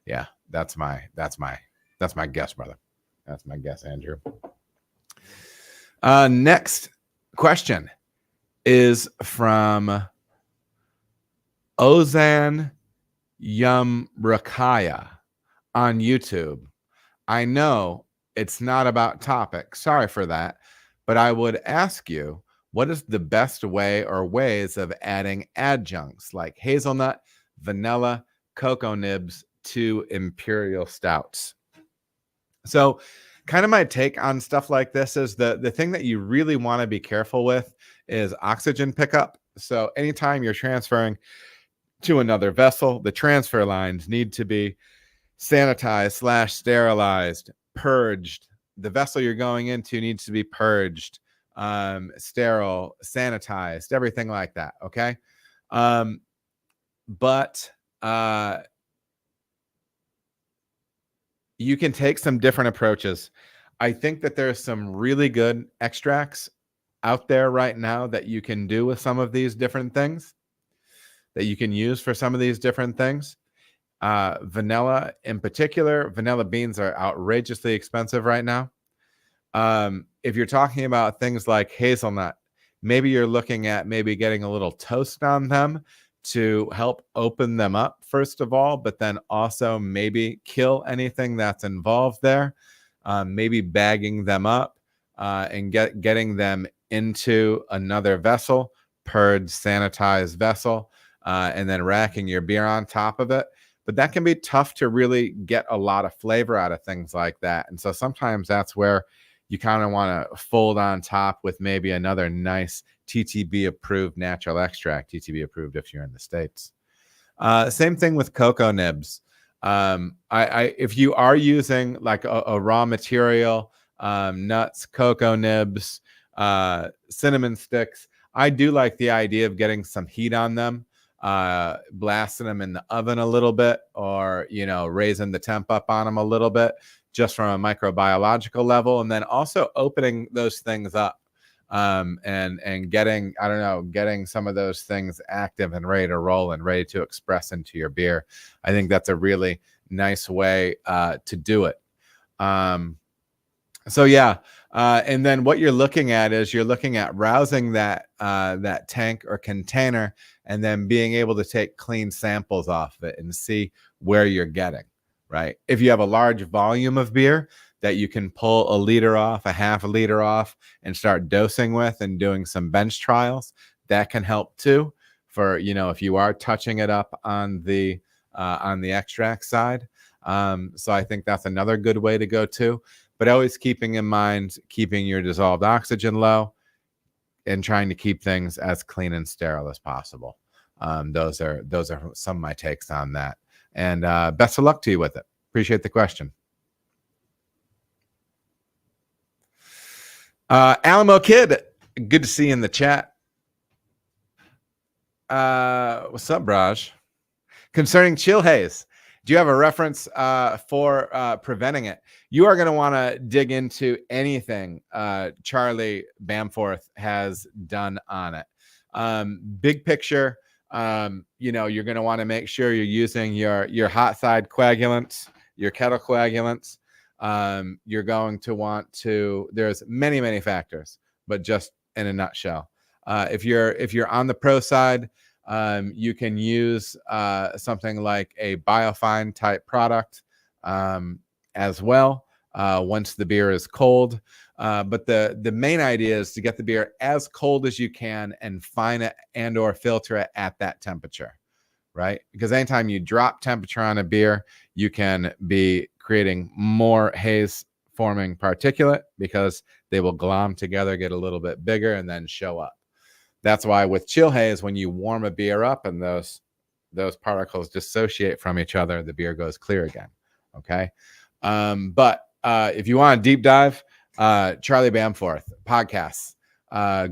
Speaker 1: Yeah, that's my guess, brother. That's my guess, Andrew. Next question is from Ozan Yumrakaya on YouTube. I know it's not about topic. Sorry for that. But I would ask you, what is the best way or ways of adding adjuncts like hazelnut, vanilla, cocoa nibs to imperial stouts. So kind of my take on stuff like this is the thing that you really want to be careful with is oxygen pickup. So anytime you're transferring to another vessel, the transfer lines need to be sanitized / sterilized, purged. The vessel you're going into needs to be purged, sterile, sanitized, everything like that. Okay. But you can take some different approaches. I think that there's some really good extracts out there right now that you can do with some of these different things, that you can use for some of these different things. Vanilla in particular, vanilla beans are outrageously expensive right now. If you're talking about things like hazelnut, maybe you're looking at maybe getting a little toast on them to help open them up, first of all, but then also maybe kill anything that's involved there. Maybe bagging them up and getting them into another vessel, purged, sanitized vessel, and then racking your beer on top of it. But that can be tough to really get a lot of flavor out of things like that. And so sometimes that's where you kind of want to fold on top with maybe another nice TTB approved natural extract, TTB approved if you're in the States. Same thing with cocoa nibs. If you are using like a raw material, nuts, cocoa nibs, cinnamon sticks, I do like the idea of getting some heat on them, blasting them in the oven a little bit, or, you know, raising the temp up on them a little bit, just from a microbiological level, and then also opening those things up, and getting, I don't know, getting some of those things active and ready to roll and ready to express into your beer. I think that's a really nice way to do it. So yeah, and then what you're looking at is you're looking at rousing that that tank or container, and then being able to take clean samples off of it and see where you're getting, right? If you have a large volume of beer that you can pull a liter off, a half a liter off, and start dosing with and doing some bench trials, that can help too. For, you know, if you are touching it up on the extract side. So I think that's another good way to go too. But always keeping in mind, keeping your dissolved oxygen low and trying to keep things as clean and sterile as possible. Those are some of my takes on that. And best of luck to you with it. Appreciate the question. Alamo Kid, good to see you in the chat. What's up, Braj? Concerning chill haze, do you have a reference for preventing it? You are going to want to dig into anything Charlie Bamforth has done on it. Big picture, you know, you're going to want to make sure you're using your hot side coagulants, your kettle coagulants. You're going to want to, there's many factors, but just in a nutshell, if you're on the pro side, you can use something like a biofine type product as well once the beer is cold. But the main idea is to get the beer as cold as you can and fine it and or filter it at that temperature, right? Because anytime you drop temperature on a beer, you can be creating more haze forming particulate because they will glom together, get a little bit bigger, and then show up. That's why with chill haze, when you warm a beer up and those particles dissociate from each other, the beer goes clear again. Okay. But if you want a deep dive, Charlie Bamforth podcasts,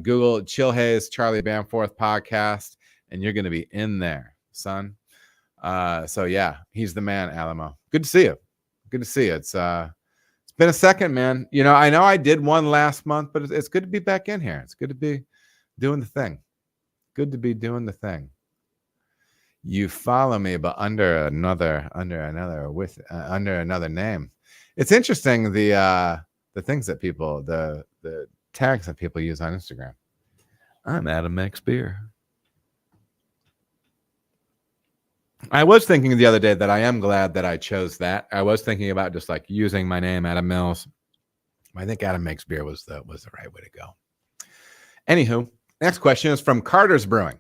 Speaker 1: Google chill haze, Charlie Bamforth podcast, and you're going to be in there, son. So yeah, he's the man, Alamo. Good to see you. Good to see you. It's been a second, man. You know I did one last month, but it's good to be back in here. It's good to be doing the thing. Good to be doing the thing. You follow me, but under another name. It's interesting the things that people, the tags that people use on Instagram. I'm Adam Makes Beer. I was thinking the other day that I am glad that I chose that. I was thinking about just like using my name, Adam Mills. I think Adam Makes Beer was the right way to go. Anywho, next question is from Carter's Brewing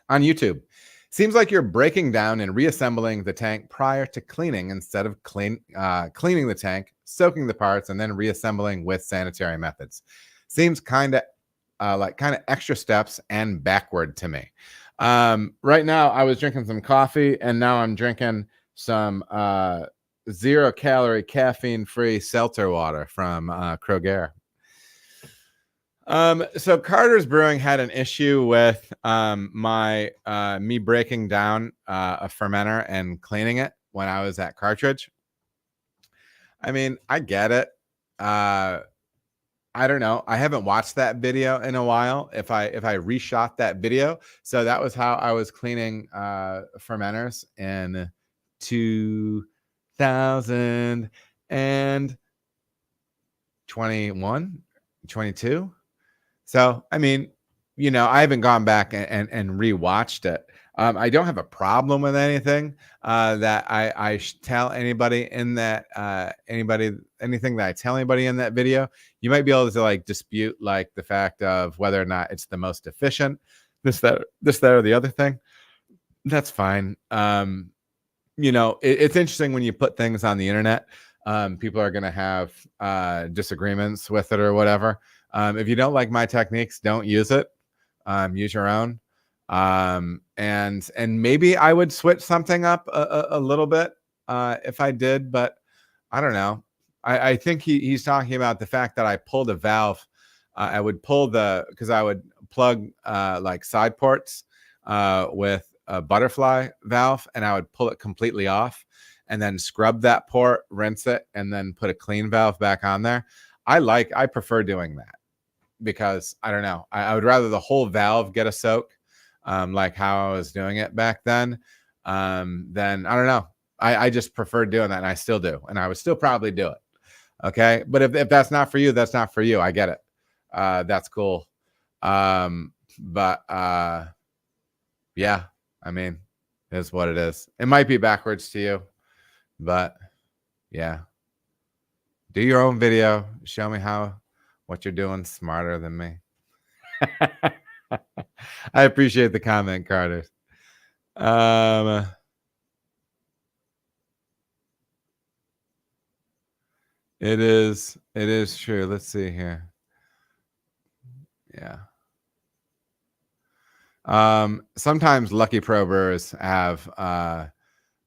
Speaker 1: on YouTube. Seems like you're breaking down and reassembling the tank prior to cleaning instead of cleaning the tank, soaking the parts, and then reassembling with sanitary methods. Seems kind of extra steps and backward to me. Right now, I was drinking some coffee, and now I'm drinking some 0-calorie, caffeine-free seltzer water from Kroger. So Carter's Brewing had an issue with me breaking down a fermenter and cleaning it when I was at Cartridge. I mean, I get it. I don't know. I haven't watched that video in a while. If I reshot that video, so that was how I was cleaning fermenters in 2021, 22. So, I mean, I haven't gone back and rewatched it. I don't have a problem with anything that I tell anybody in that anything that I tell anybody in that video. You might be able to like dispute like the fact of whether or not it's the most efficient, this, that, or the other thing. That's fine. It's interesting when you put things on the internet. People are going to have disagreements with it or whatever. If you don't like my techniques, don't use it. Use your own. And maybe I would switch something up a little bit if I did, but I don't know. I think he's talking about the fact that I pulled a valve. I would pull because I would plug like side ports with a butterfly valve, and I would pull it completely off and then scrub that port, rinse it, and then put a clean valve back on there. I prefer doing that because I don't know. I would rather the whole valve get a soak, like how I was doing it back then. Then I don't know. I just prefer doing that, and I still do, and I would still probably do it. Okay, but if that's not for you, that's not for you. I get it. That's cool. But yeah, I mean, it is what it is. It might be backwards to you, but yeah. Do your own video. Show me what you're doing smarter than me. I appreciate the comment, Carter. It is true. Let's see here. Yeah. Sometimes Lucky Pro brewers have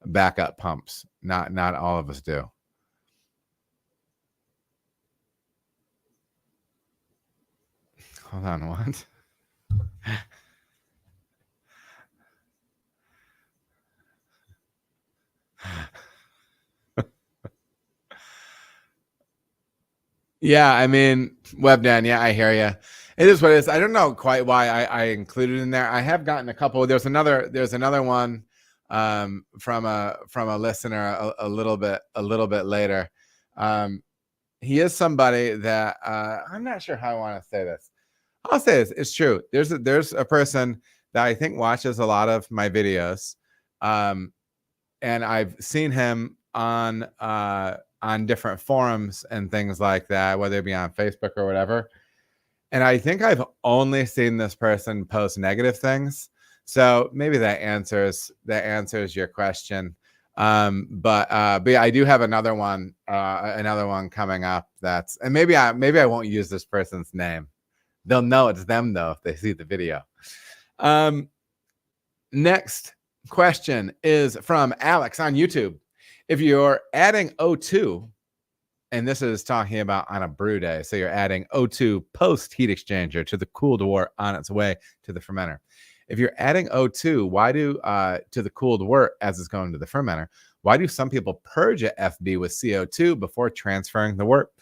Speaker 1: backup pumps. Not all of us do. Hold on, what? Yeah, I mean, Webdan, yeah, I hear you. It is what it is. I don't know quite why I included it in there. I have gotten a couple. There's another one from a listener a little bit later. He is somebody that I'm not sure how I want to say this. I'll say this. It's true. There's a person that I think watches a lot of my videos, and I've seen him on different forums and things like that, whether it be on Facebook or whatever. And I think I've only seen this person post negative things. So maybe that answers your question. But yeah, I do have another one coming up. And maybe I won't use this person's name. They'll know it's them though if they see the video. Next question is from Alex on YouTube. If you're adding O2, and this is talking about on a brew day, so you're adding O2 post heat exchanger to the cooled wort on its way to the fermenter. If you're adding O2, why do to the cooled wort as it's going to the fermenter? Why do some people purge a FB with CO2 before transferring the wort?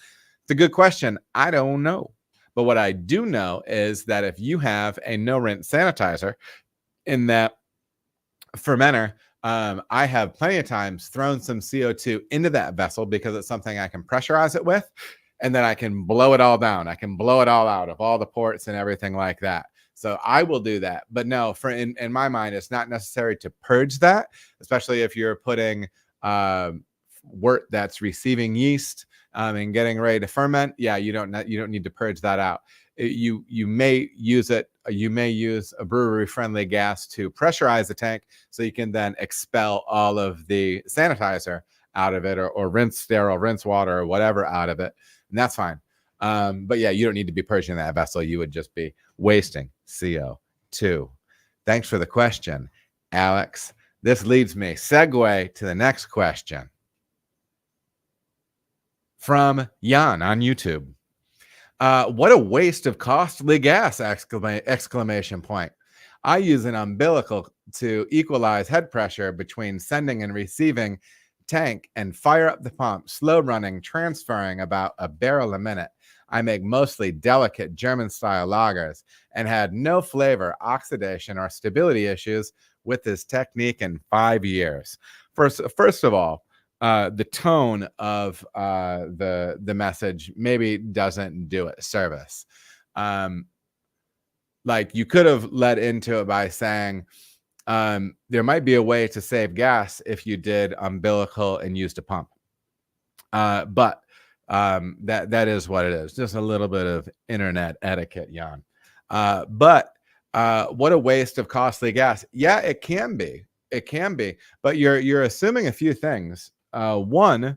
Speaker 1: It's a good question. I don't know. But what I do know is that if you have a no-rinse sanitizer in that fermenter, I have plenty of times thrown some CO2 into that vessel because it's something I can pressurize it with, and then I can blow it all down. I can blow it all out of all the ports and everything like that. So I will do that. But no, in my mind, it's not necessary to purge that, especially if you're putting wort that's receiving yeast and getting ready to ferment. Yeah, you don't need to purge that out. you may use it. You may use a brewery-friendly gas to pressurize the tank, so you can then expel all of the sanitizer out of it, or rinse water or whatever out of it, and that's fine. But yeah, you don't need to be purging that vessel. You would just be wasting CO2. Thanks for the question, Alex. This leads me, segue to the next question from Jan on YouTube. What a waste of costly gas! Exclamation point. I use an umbilical to equalize head pressure between sending and receiving tank and fire up the pump, slow running, transferring about a barrel a minute. I make mostly delicate German-style lagers and had no flavor, oxidation, or stability issues with this technique in 5 years. First of all, the tone of the message maybe doesn't do it service. Like, you could have led into it by saying, there might be a way to save gas if you did umbilical and used a pump. But that is what it is. Just a little bit of internet etiquette, Jan. But what a waste of costly gas. Yeah, it can be. It can be. But you're assuming a few things. One,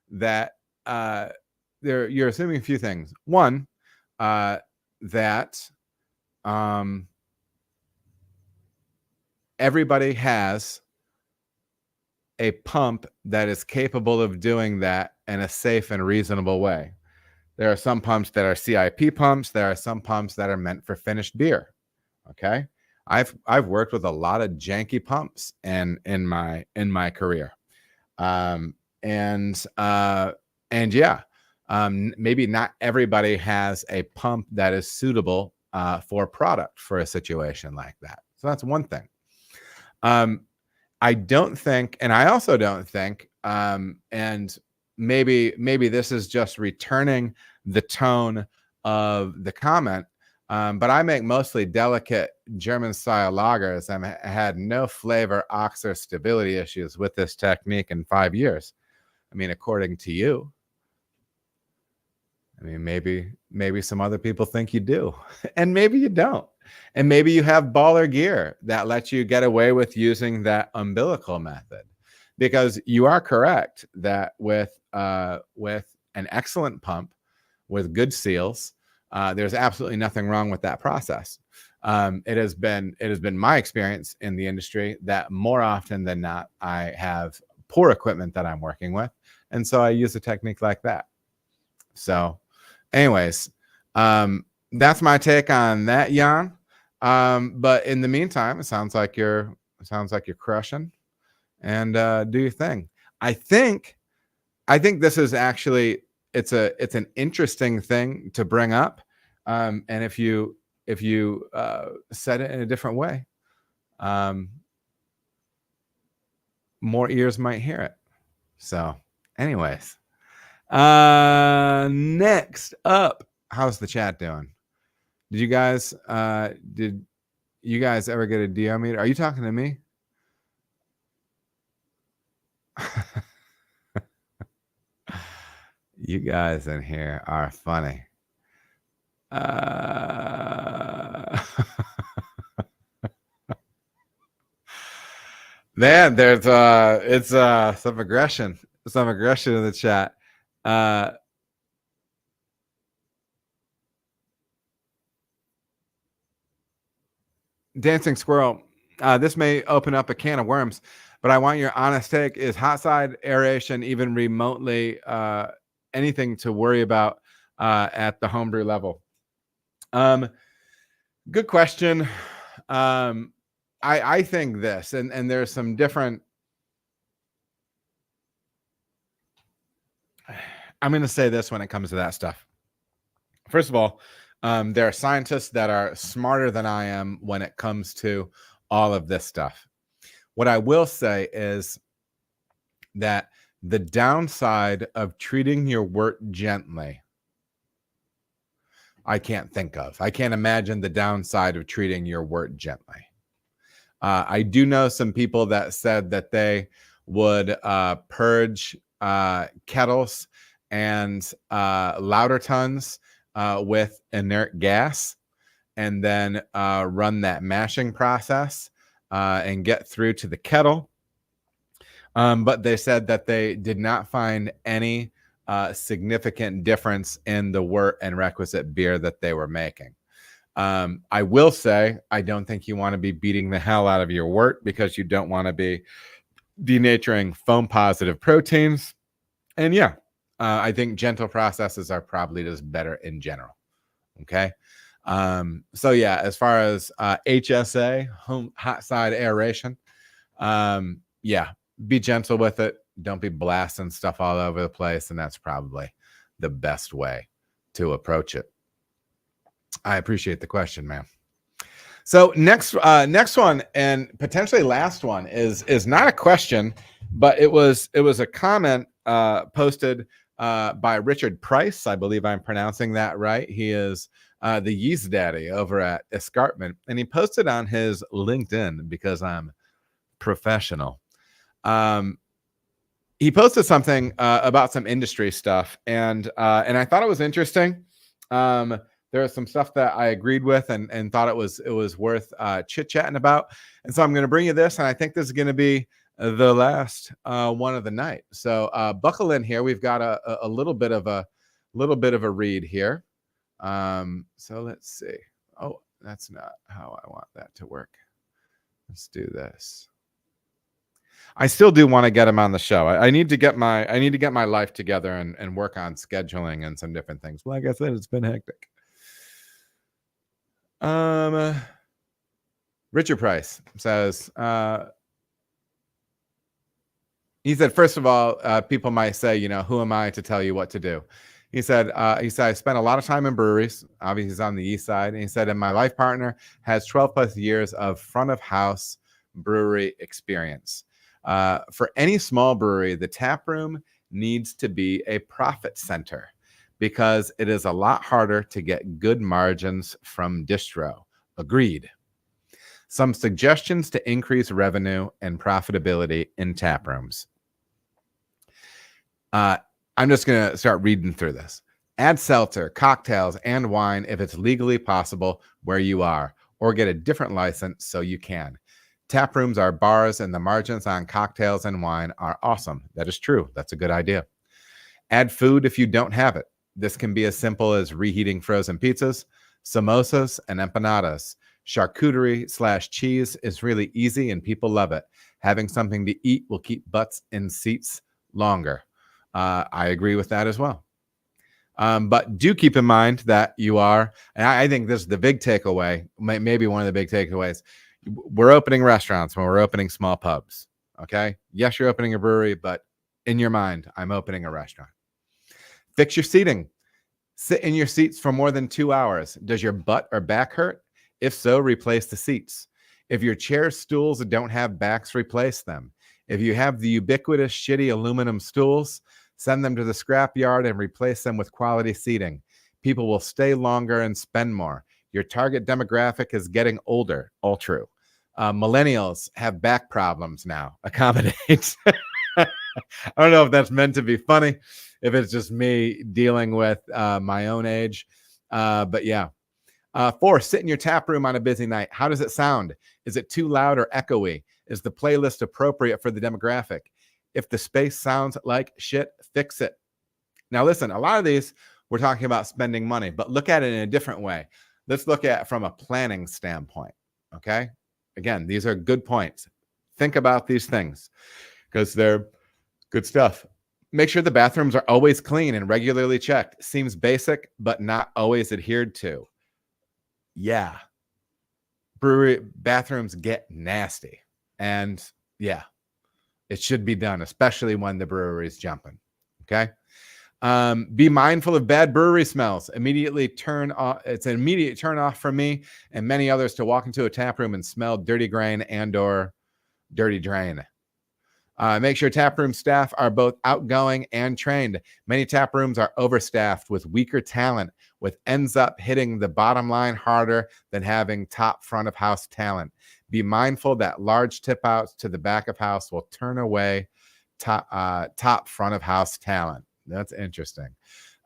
Speaker 1: that you're assuming a few things. One, that everybody has a pump that is capable of doing that in a safe and reasonable way. There are some pumps that are CIP pumps. There are some pumps that are meant for finished beer. Okay, I've worked with a lot of janky pumps in my career, and yeah, maybe not everybody has a pump that is suitable for product for a situation like that. So that's one thing. I don't think, and I also don't think, and maybe this is just returning the tone of the comment, but I make mostly delicate German-style lagers and I had no flavor, ox, or stability issues with this technique in 5 years. I mean, according to you. I mean, maybe some other people think you do, and maybe you don't. And maybe you have baller gear that lets you get away with using that umbilical method, because you are correct that with an excellent pump with good seals, there's absolutely nothing wrong with that process. It has been my experience in the industry that more often than not, I have poor equipment that I'm working with, and so I use a technique like that. So, anyways, that's my take on that, Jan. But in the meantime, it sounds like you're crushing, and do your thing. I think this is actually it's an interesting thing to bring up, and if you said it in a different way, more ears might hear it. So, anyways, next up, how's the chat doing? Did you guys ever get a DO meter? Are you talking to me? You guys in here are funny. Man, there's it's some aggression in the chat. Dancing Squirrel, this may open up a can of worms, but I want your honest take. Is hot side aeration even remotely anything to worry about at the homebrew level? Good question. I think this, and there's some different. I'm going to say this when it comes to that stuff. First of all, there are scientists that are smarter than I am when it comes to all of this stuff. What I will say is that the downside of treating your wort gently, I can't think of. I can't imagine the downside of treating your wort gently. I do know some people that said that they would purge kettles and louder tons with inert gas and then run that mashing process and get through to the kettle. But they said that they did not find any significant difference in the wort and requisite beer that they were making. I will say, I don't think you want to be beating the hell out of your wort because you don't want to be denaturing foam positive proteins. And yeah, I think gentle processes are probably just better in general. Okay. So yeah, as far as HSA, home hot side aeration, yeah, be gentle with it. Don't be blasting stuff all over the place. And that's probably the best way to approach it. I appreciate the question, man. So next one and potentially last one is not a question, but it was a comment posted by Richard Price. I believe I'm pronouncing that right. He is the yeast daddy over at Escarpment, and he posted on his LinkedIn because I'm professional. He posted something about some industry stuff, and I thought it was interesting. There was some stuff that I agreed with and thought it was worth chit-chatting about. And so I'm going to bring you this, and I think this is going to be the last one of the night. So buckle in here. We've got a little bit of a read here. So let's see. Oh, that's not how I want that to work. Let's do this. I still do want to get him on the show. I need to get my life together and work on scheduling and some different things. Like I said, it's been hectic. Richard Price says, he said, first of all, people might say, you know, who am I to tell you what to do? He said, I spent a lot of time in breweries. Obviously, he's on the east side. And he said, and my life partner has 12 plus years of front of house brewery experience. For any small brewery, the tap room needs to be a profit center because it is a lot harder to get good margins from distro. Agreed. Some suggestions to increase revenue and profitability in tap rooms. I'm just going to start reading through this. Add seltzer, cocktails, and wine if it's legally possible where you are, or get a different license so you can. Tap rooms are bars, and the margins on cocktails and wine are awesome. That is true. That's a good idea. Add food if you don't have it. This can be as simple as reheating frozen pizzas, samosas, and empanadas. Charcuterie/cheese is really easy, and people love it. Having something to eat will keep butts in seats longer. I agree with that as well. But do keep in mind that you are, and I think this is the big takeaway, maybe one of the big takeaways. We're opening restaurants when we're opening small pubs. Okay. Yes, you're opening a brewery, but in your mind, I'm opening a restaurant. Fix your seating. Sit in your seats for more than 2 hours. Does your butt or back hurt? If so, replace the seats. If your chair stools don't have backs, replace them. If you have the ubiquitous shitty aluminum stools, send them to the scrap yard and replace them with quality seating. People will stay longer and spend more. Your target demographic is getting older. All true. Millennials have back problems now. Accommodate. I don't know if that's meant to be funny, if it's just me dealing with my own age. But yeah. 4, sit in your tap room on a busy night. How does it sound? Is it too loud or echoey? Is the playlist appropriate for the demographic? If the space sounds like shit, fix it. Now, listen, a lot of these, we're talking about spending money, but look at it in a different way. Let's look at it from a planning standpoint, okay? Again, these are good points. Think about these things because they're good stuff. Make sure the bathrooms are always clean and regularly checked. Seems basic, but not always adhered to. Yeah. Brewery bathrooms get nasty. And yeah, it should be done, especially when the brewery is jumping. Okay. Be mindful of bad brewery smells. Immediately turn off. It's an immediate turn off for me and many others to walk into a tap room and smell dirty grain and or dirty drain. Make sure tap room staff are both outgoing and trained. Many tap rooms are overstaffed with weaker talent, which ends up hitting the bottom line harder than having top front of house talent. Be mindful that large tip outs to the back of house will turn away top front of house talent. That's interesting.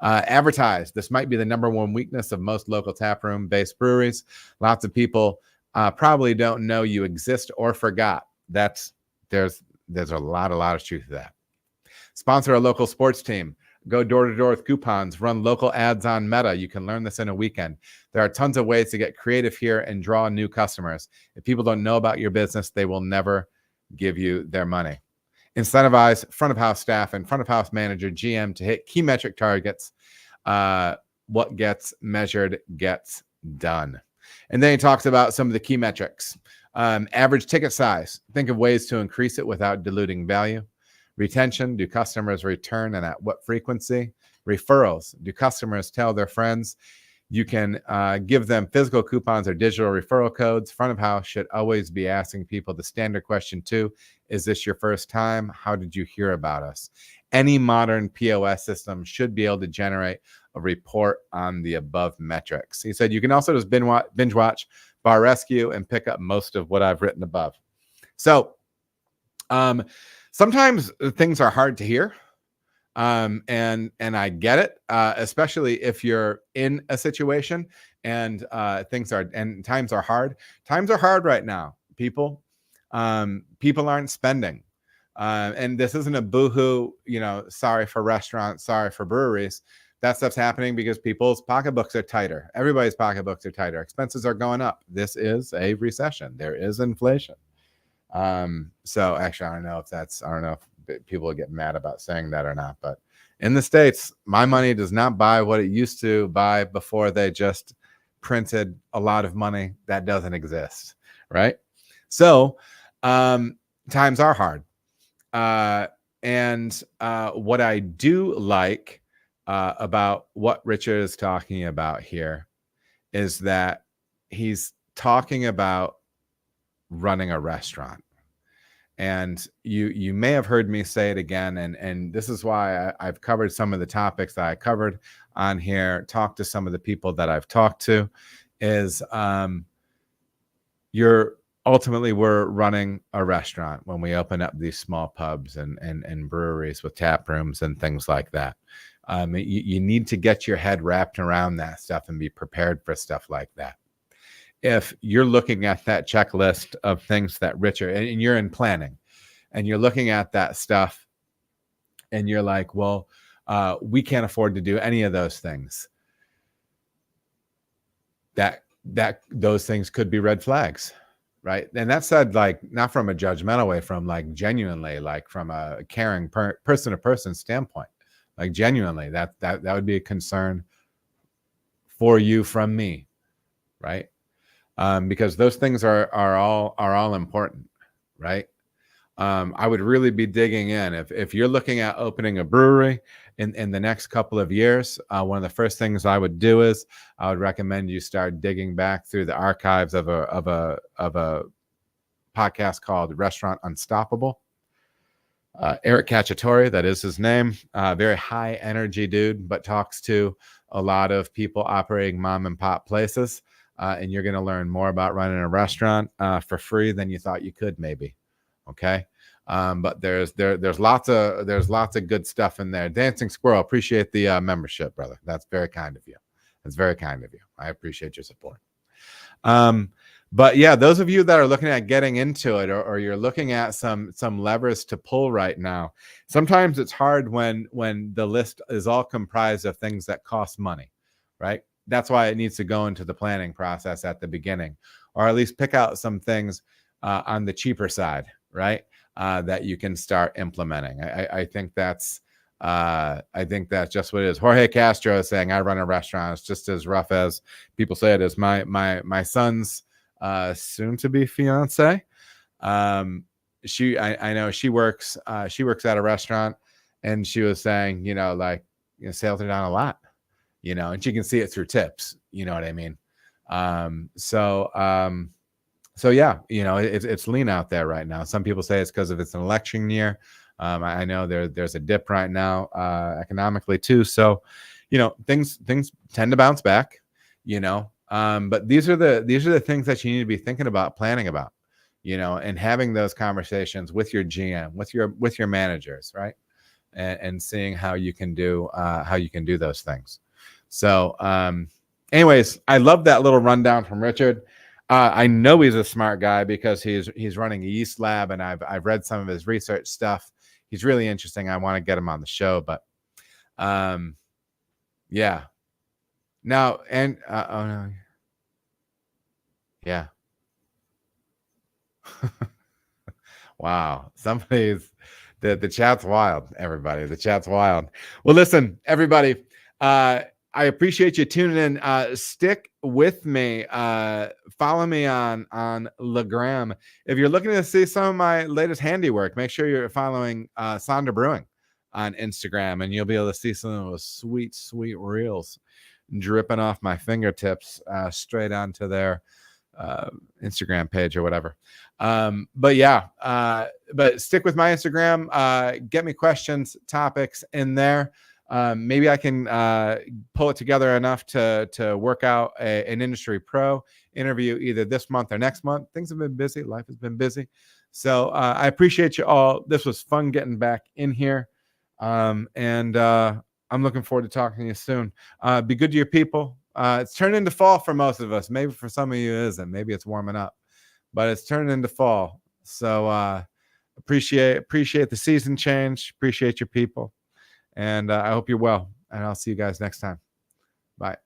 Speaker 1: Advertise. This might be the number one weakness of most local taproom-based breweries. Lots of people probably don't know you exist or forgot. There's a lot of truth to that. Sponsor a local sports team. Go door to door with coupons. Run local ads on Meta. You can learn this in a weekend. There are tons of ways to get creative here and draw new customers. If people don't know about your business, they will never give you their money. Incentivize front of house staff and front of house manager, GM, to hit key metric targets. What gets measured gets done. And then he talks about some of the key metrics. Average ticket size. Think of ways to increase it without diluting value. Retention. Do customers return and at what frequency? Referrals. Do customers tell their friends? You can give them physical coupons or digital referral codes. Front of house should always be asking people the standard question too. Is this your first time? How did you hear about us? Any modern POS system should be able to generate a report on the above metrics. He said you can also just binge watch Bar Rescue and pick up most of what I've written above. So sometimes things are hard to hear. And I get it, especially if you're in a situation and times are hard. Times are hard right now, people. People aren't spending. And this isn't a boohoo, sorry for restaurants, sorry for breweries. That stuff's happening because people's pocketbooks are tighter. Everybody's pocketbooks are tighter. Expenses are going up. This is a recession. There is inflation. So actually, I don't know if people get mad about saying that or not, but in the States, my money does not buy what it used to buy before they just printed a lot of money that doesn't exist, right? So times are hard. And what I do like about what Richard is talking about here is that he's talking about running a restaurant. And you may have heard me say it again, and this is why I've covered some of the topics that I covered on here, talked to some of the people that I've talked to, is we're running a restaurant when we open up these small pubs and breweries with tap rooms and things like that. You need to get your head wrapped around that stuff and be prepared for stuff like that. If you're looking at that checklist of things that Richard, and you're in planning, and you're looking at that stuff, and you're like, well, we can't afford to do any of those things. Those things could be red flags, right? And that's said, like, not from a judgmental way, from like genuinely, like from a caring person to person standpoint, like genuinely, that would be a concern for you from me, right? Because those things are all important, right? I would really be digging in if you're looking at opening a brewery in the next couple of years. One of the first things I would do is I would recommend you start digging back through the archives of a podcast called Restaurant Unstoppable. Eric Cacciatore, that is his name, very high energy dude, but talks to a lot of people operating mom and pop places. And you're going to learn more about running a restaurant for free than you thought you could, maybe. Okay. But there's lots of good stuff in there. Dancing Squirrel, appreciate the membership, brother. That's very kind of you. That's very kind of you. I appreciate your support. But yeah, those of you that are looking at getting into it, or you're looking at some levers to pull right now, sometimes it's hard when the list is all comprised of things that cost money, right? That's why it needs to go into the planning process at the beginning, or at least pick out some things on the cheaper side, right? That you can start implementing. I think that's just what it is. Jorge Castro is saying, I run a restaurant. It's just as rough as people say it is. My son's soon to be fiance. I know she works at a restaurant, and she was saying, sales are down a lot. And she can see it through tips, you know what I mean? So yeah, it's lean out there right now. Some people say it's because of it's an election year. I know there's a dip right now, economically too. So, things tend to bounce back, but these are the things that you need to be thinking about, planning about, and having those conversations with your GM, with your managers, right? and seeing how you can do those things. So anyways, I love that little rundown from Richard. I know he's a smart guy because he's running a yeast lab, and I've read some of his research stuff. He's really interesting. I want to get him on the show, but yeah. Now, and oh no, yeah. Wow, somebody's the chat's wild, everybody. The chat's wild. Well, listen, everybody, I appreciate you tuning in. Stick with me. Follow me on Legram. If you're looking to see some of my latest handiwork, make sure you're following Sonder Brewing on Instagram, and you'll be able to see some of those sweet reels dripping off my fingertips straight onto their Instagram page or whatever. But yeah, but stick with my Instagram. Get me questions, topics in there. Maybe I can pull it together enough to work out an industry pro interview either this month or next month. Things have been busy. Life has been busy. So I appreciate you all. This was fun getting back in here. And I'm looking forward to talking to you soon. Be good to your people. It's turned into fall for most of us. Maybe for some of you it isn't. Maybe it's warming up, but it's turning into fall. So appreciate the season change. Appreciate your people. And I hope you're well. And I'll see you guys next time. Bye.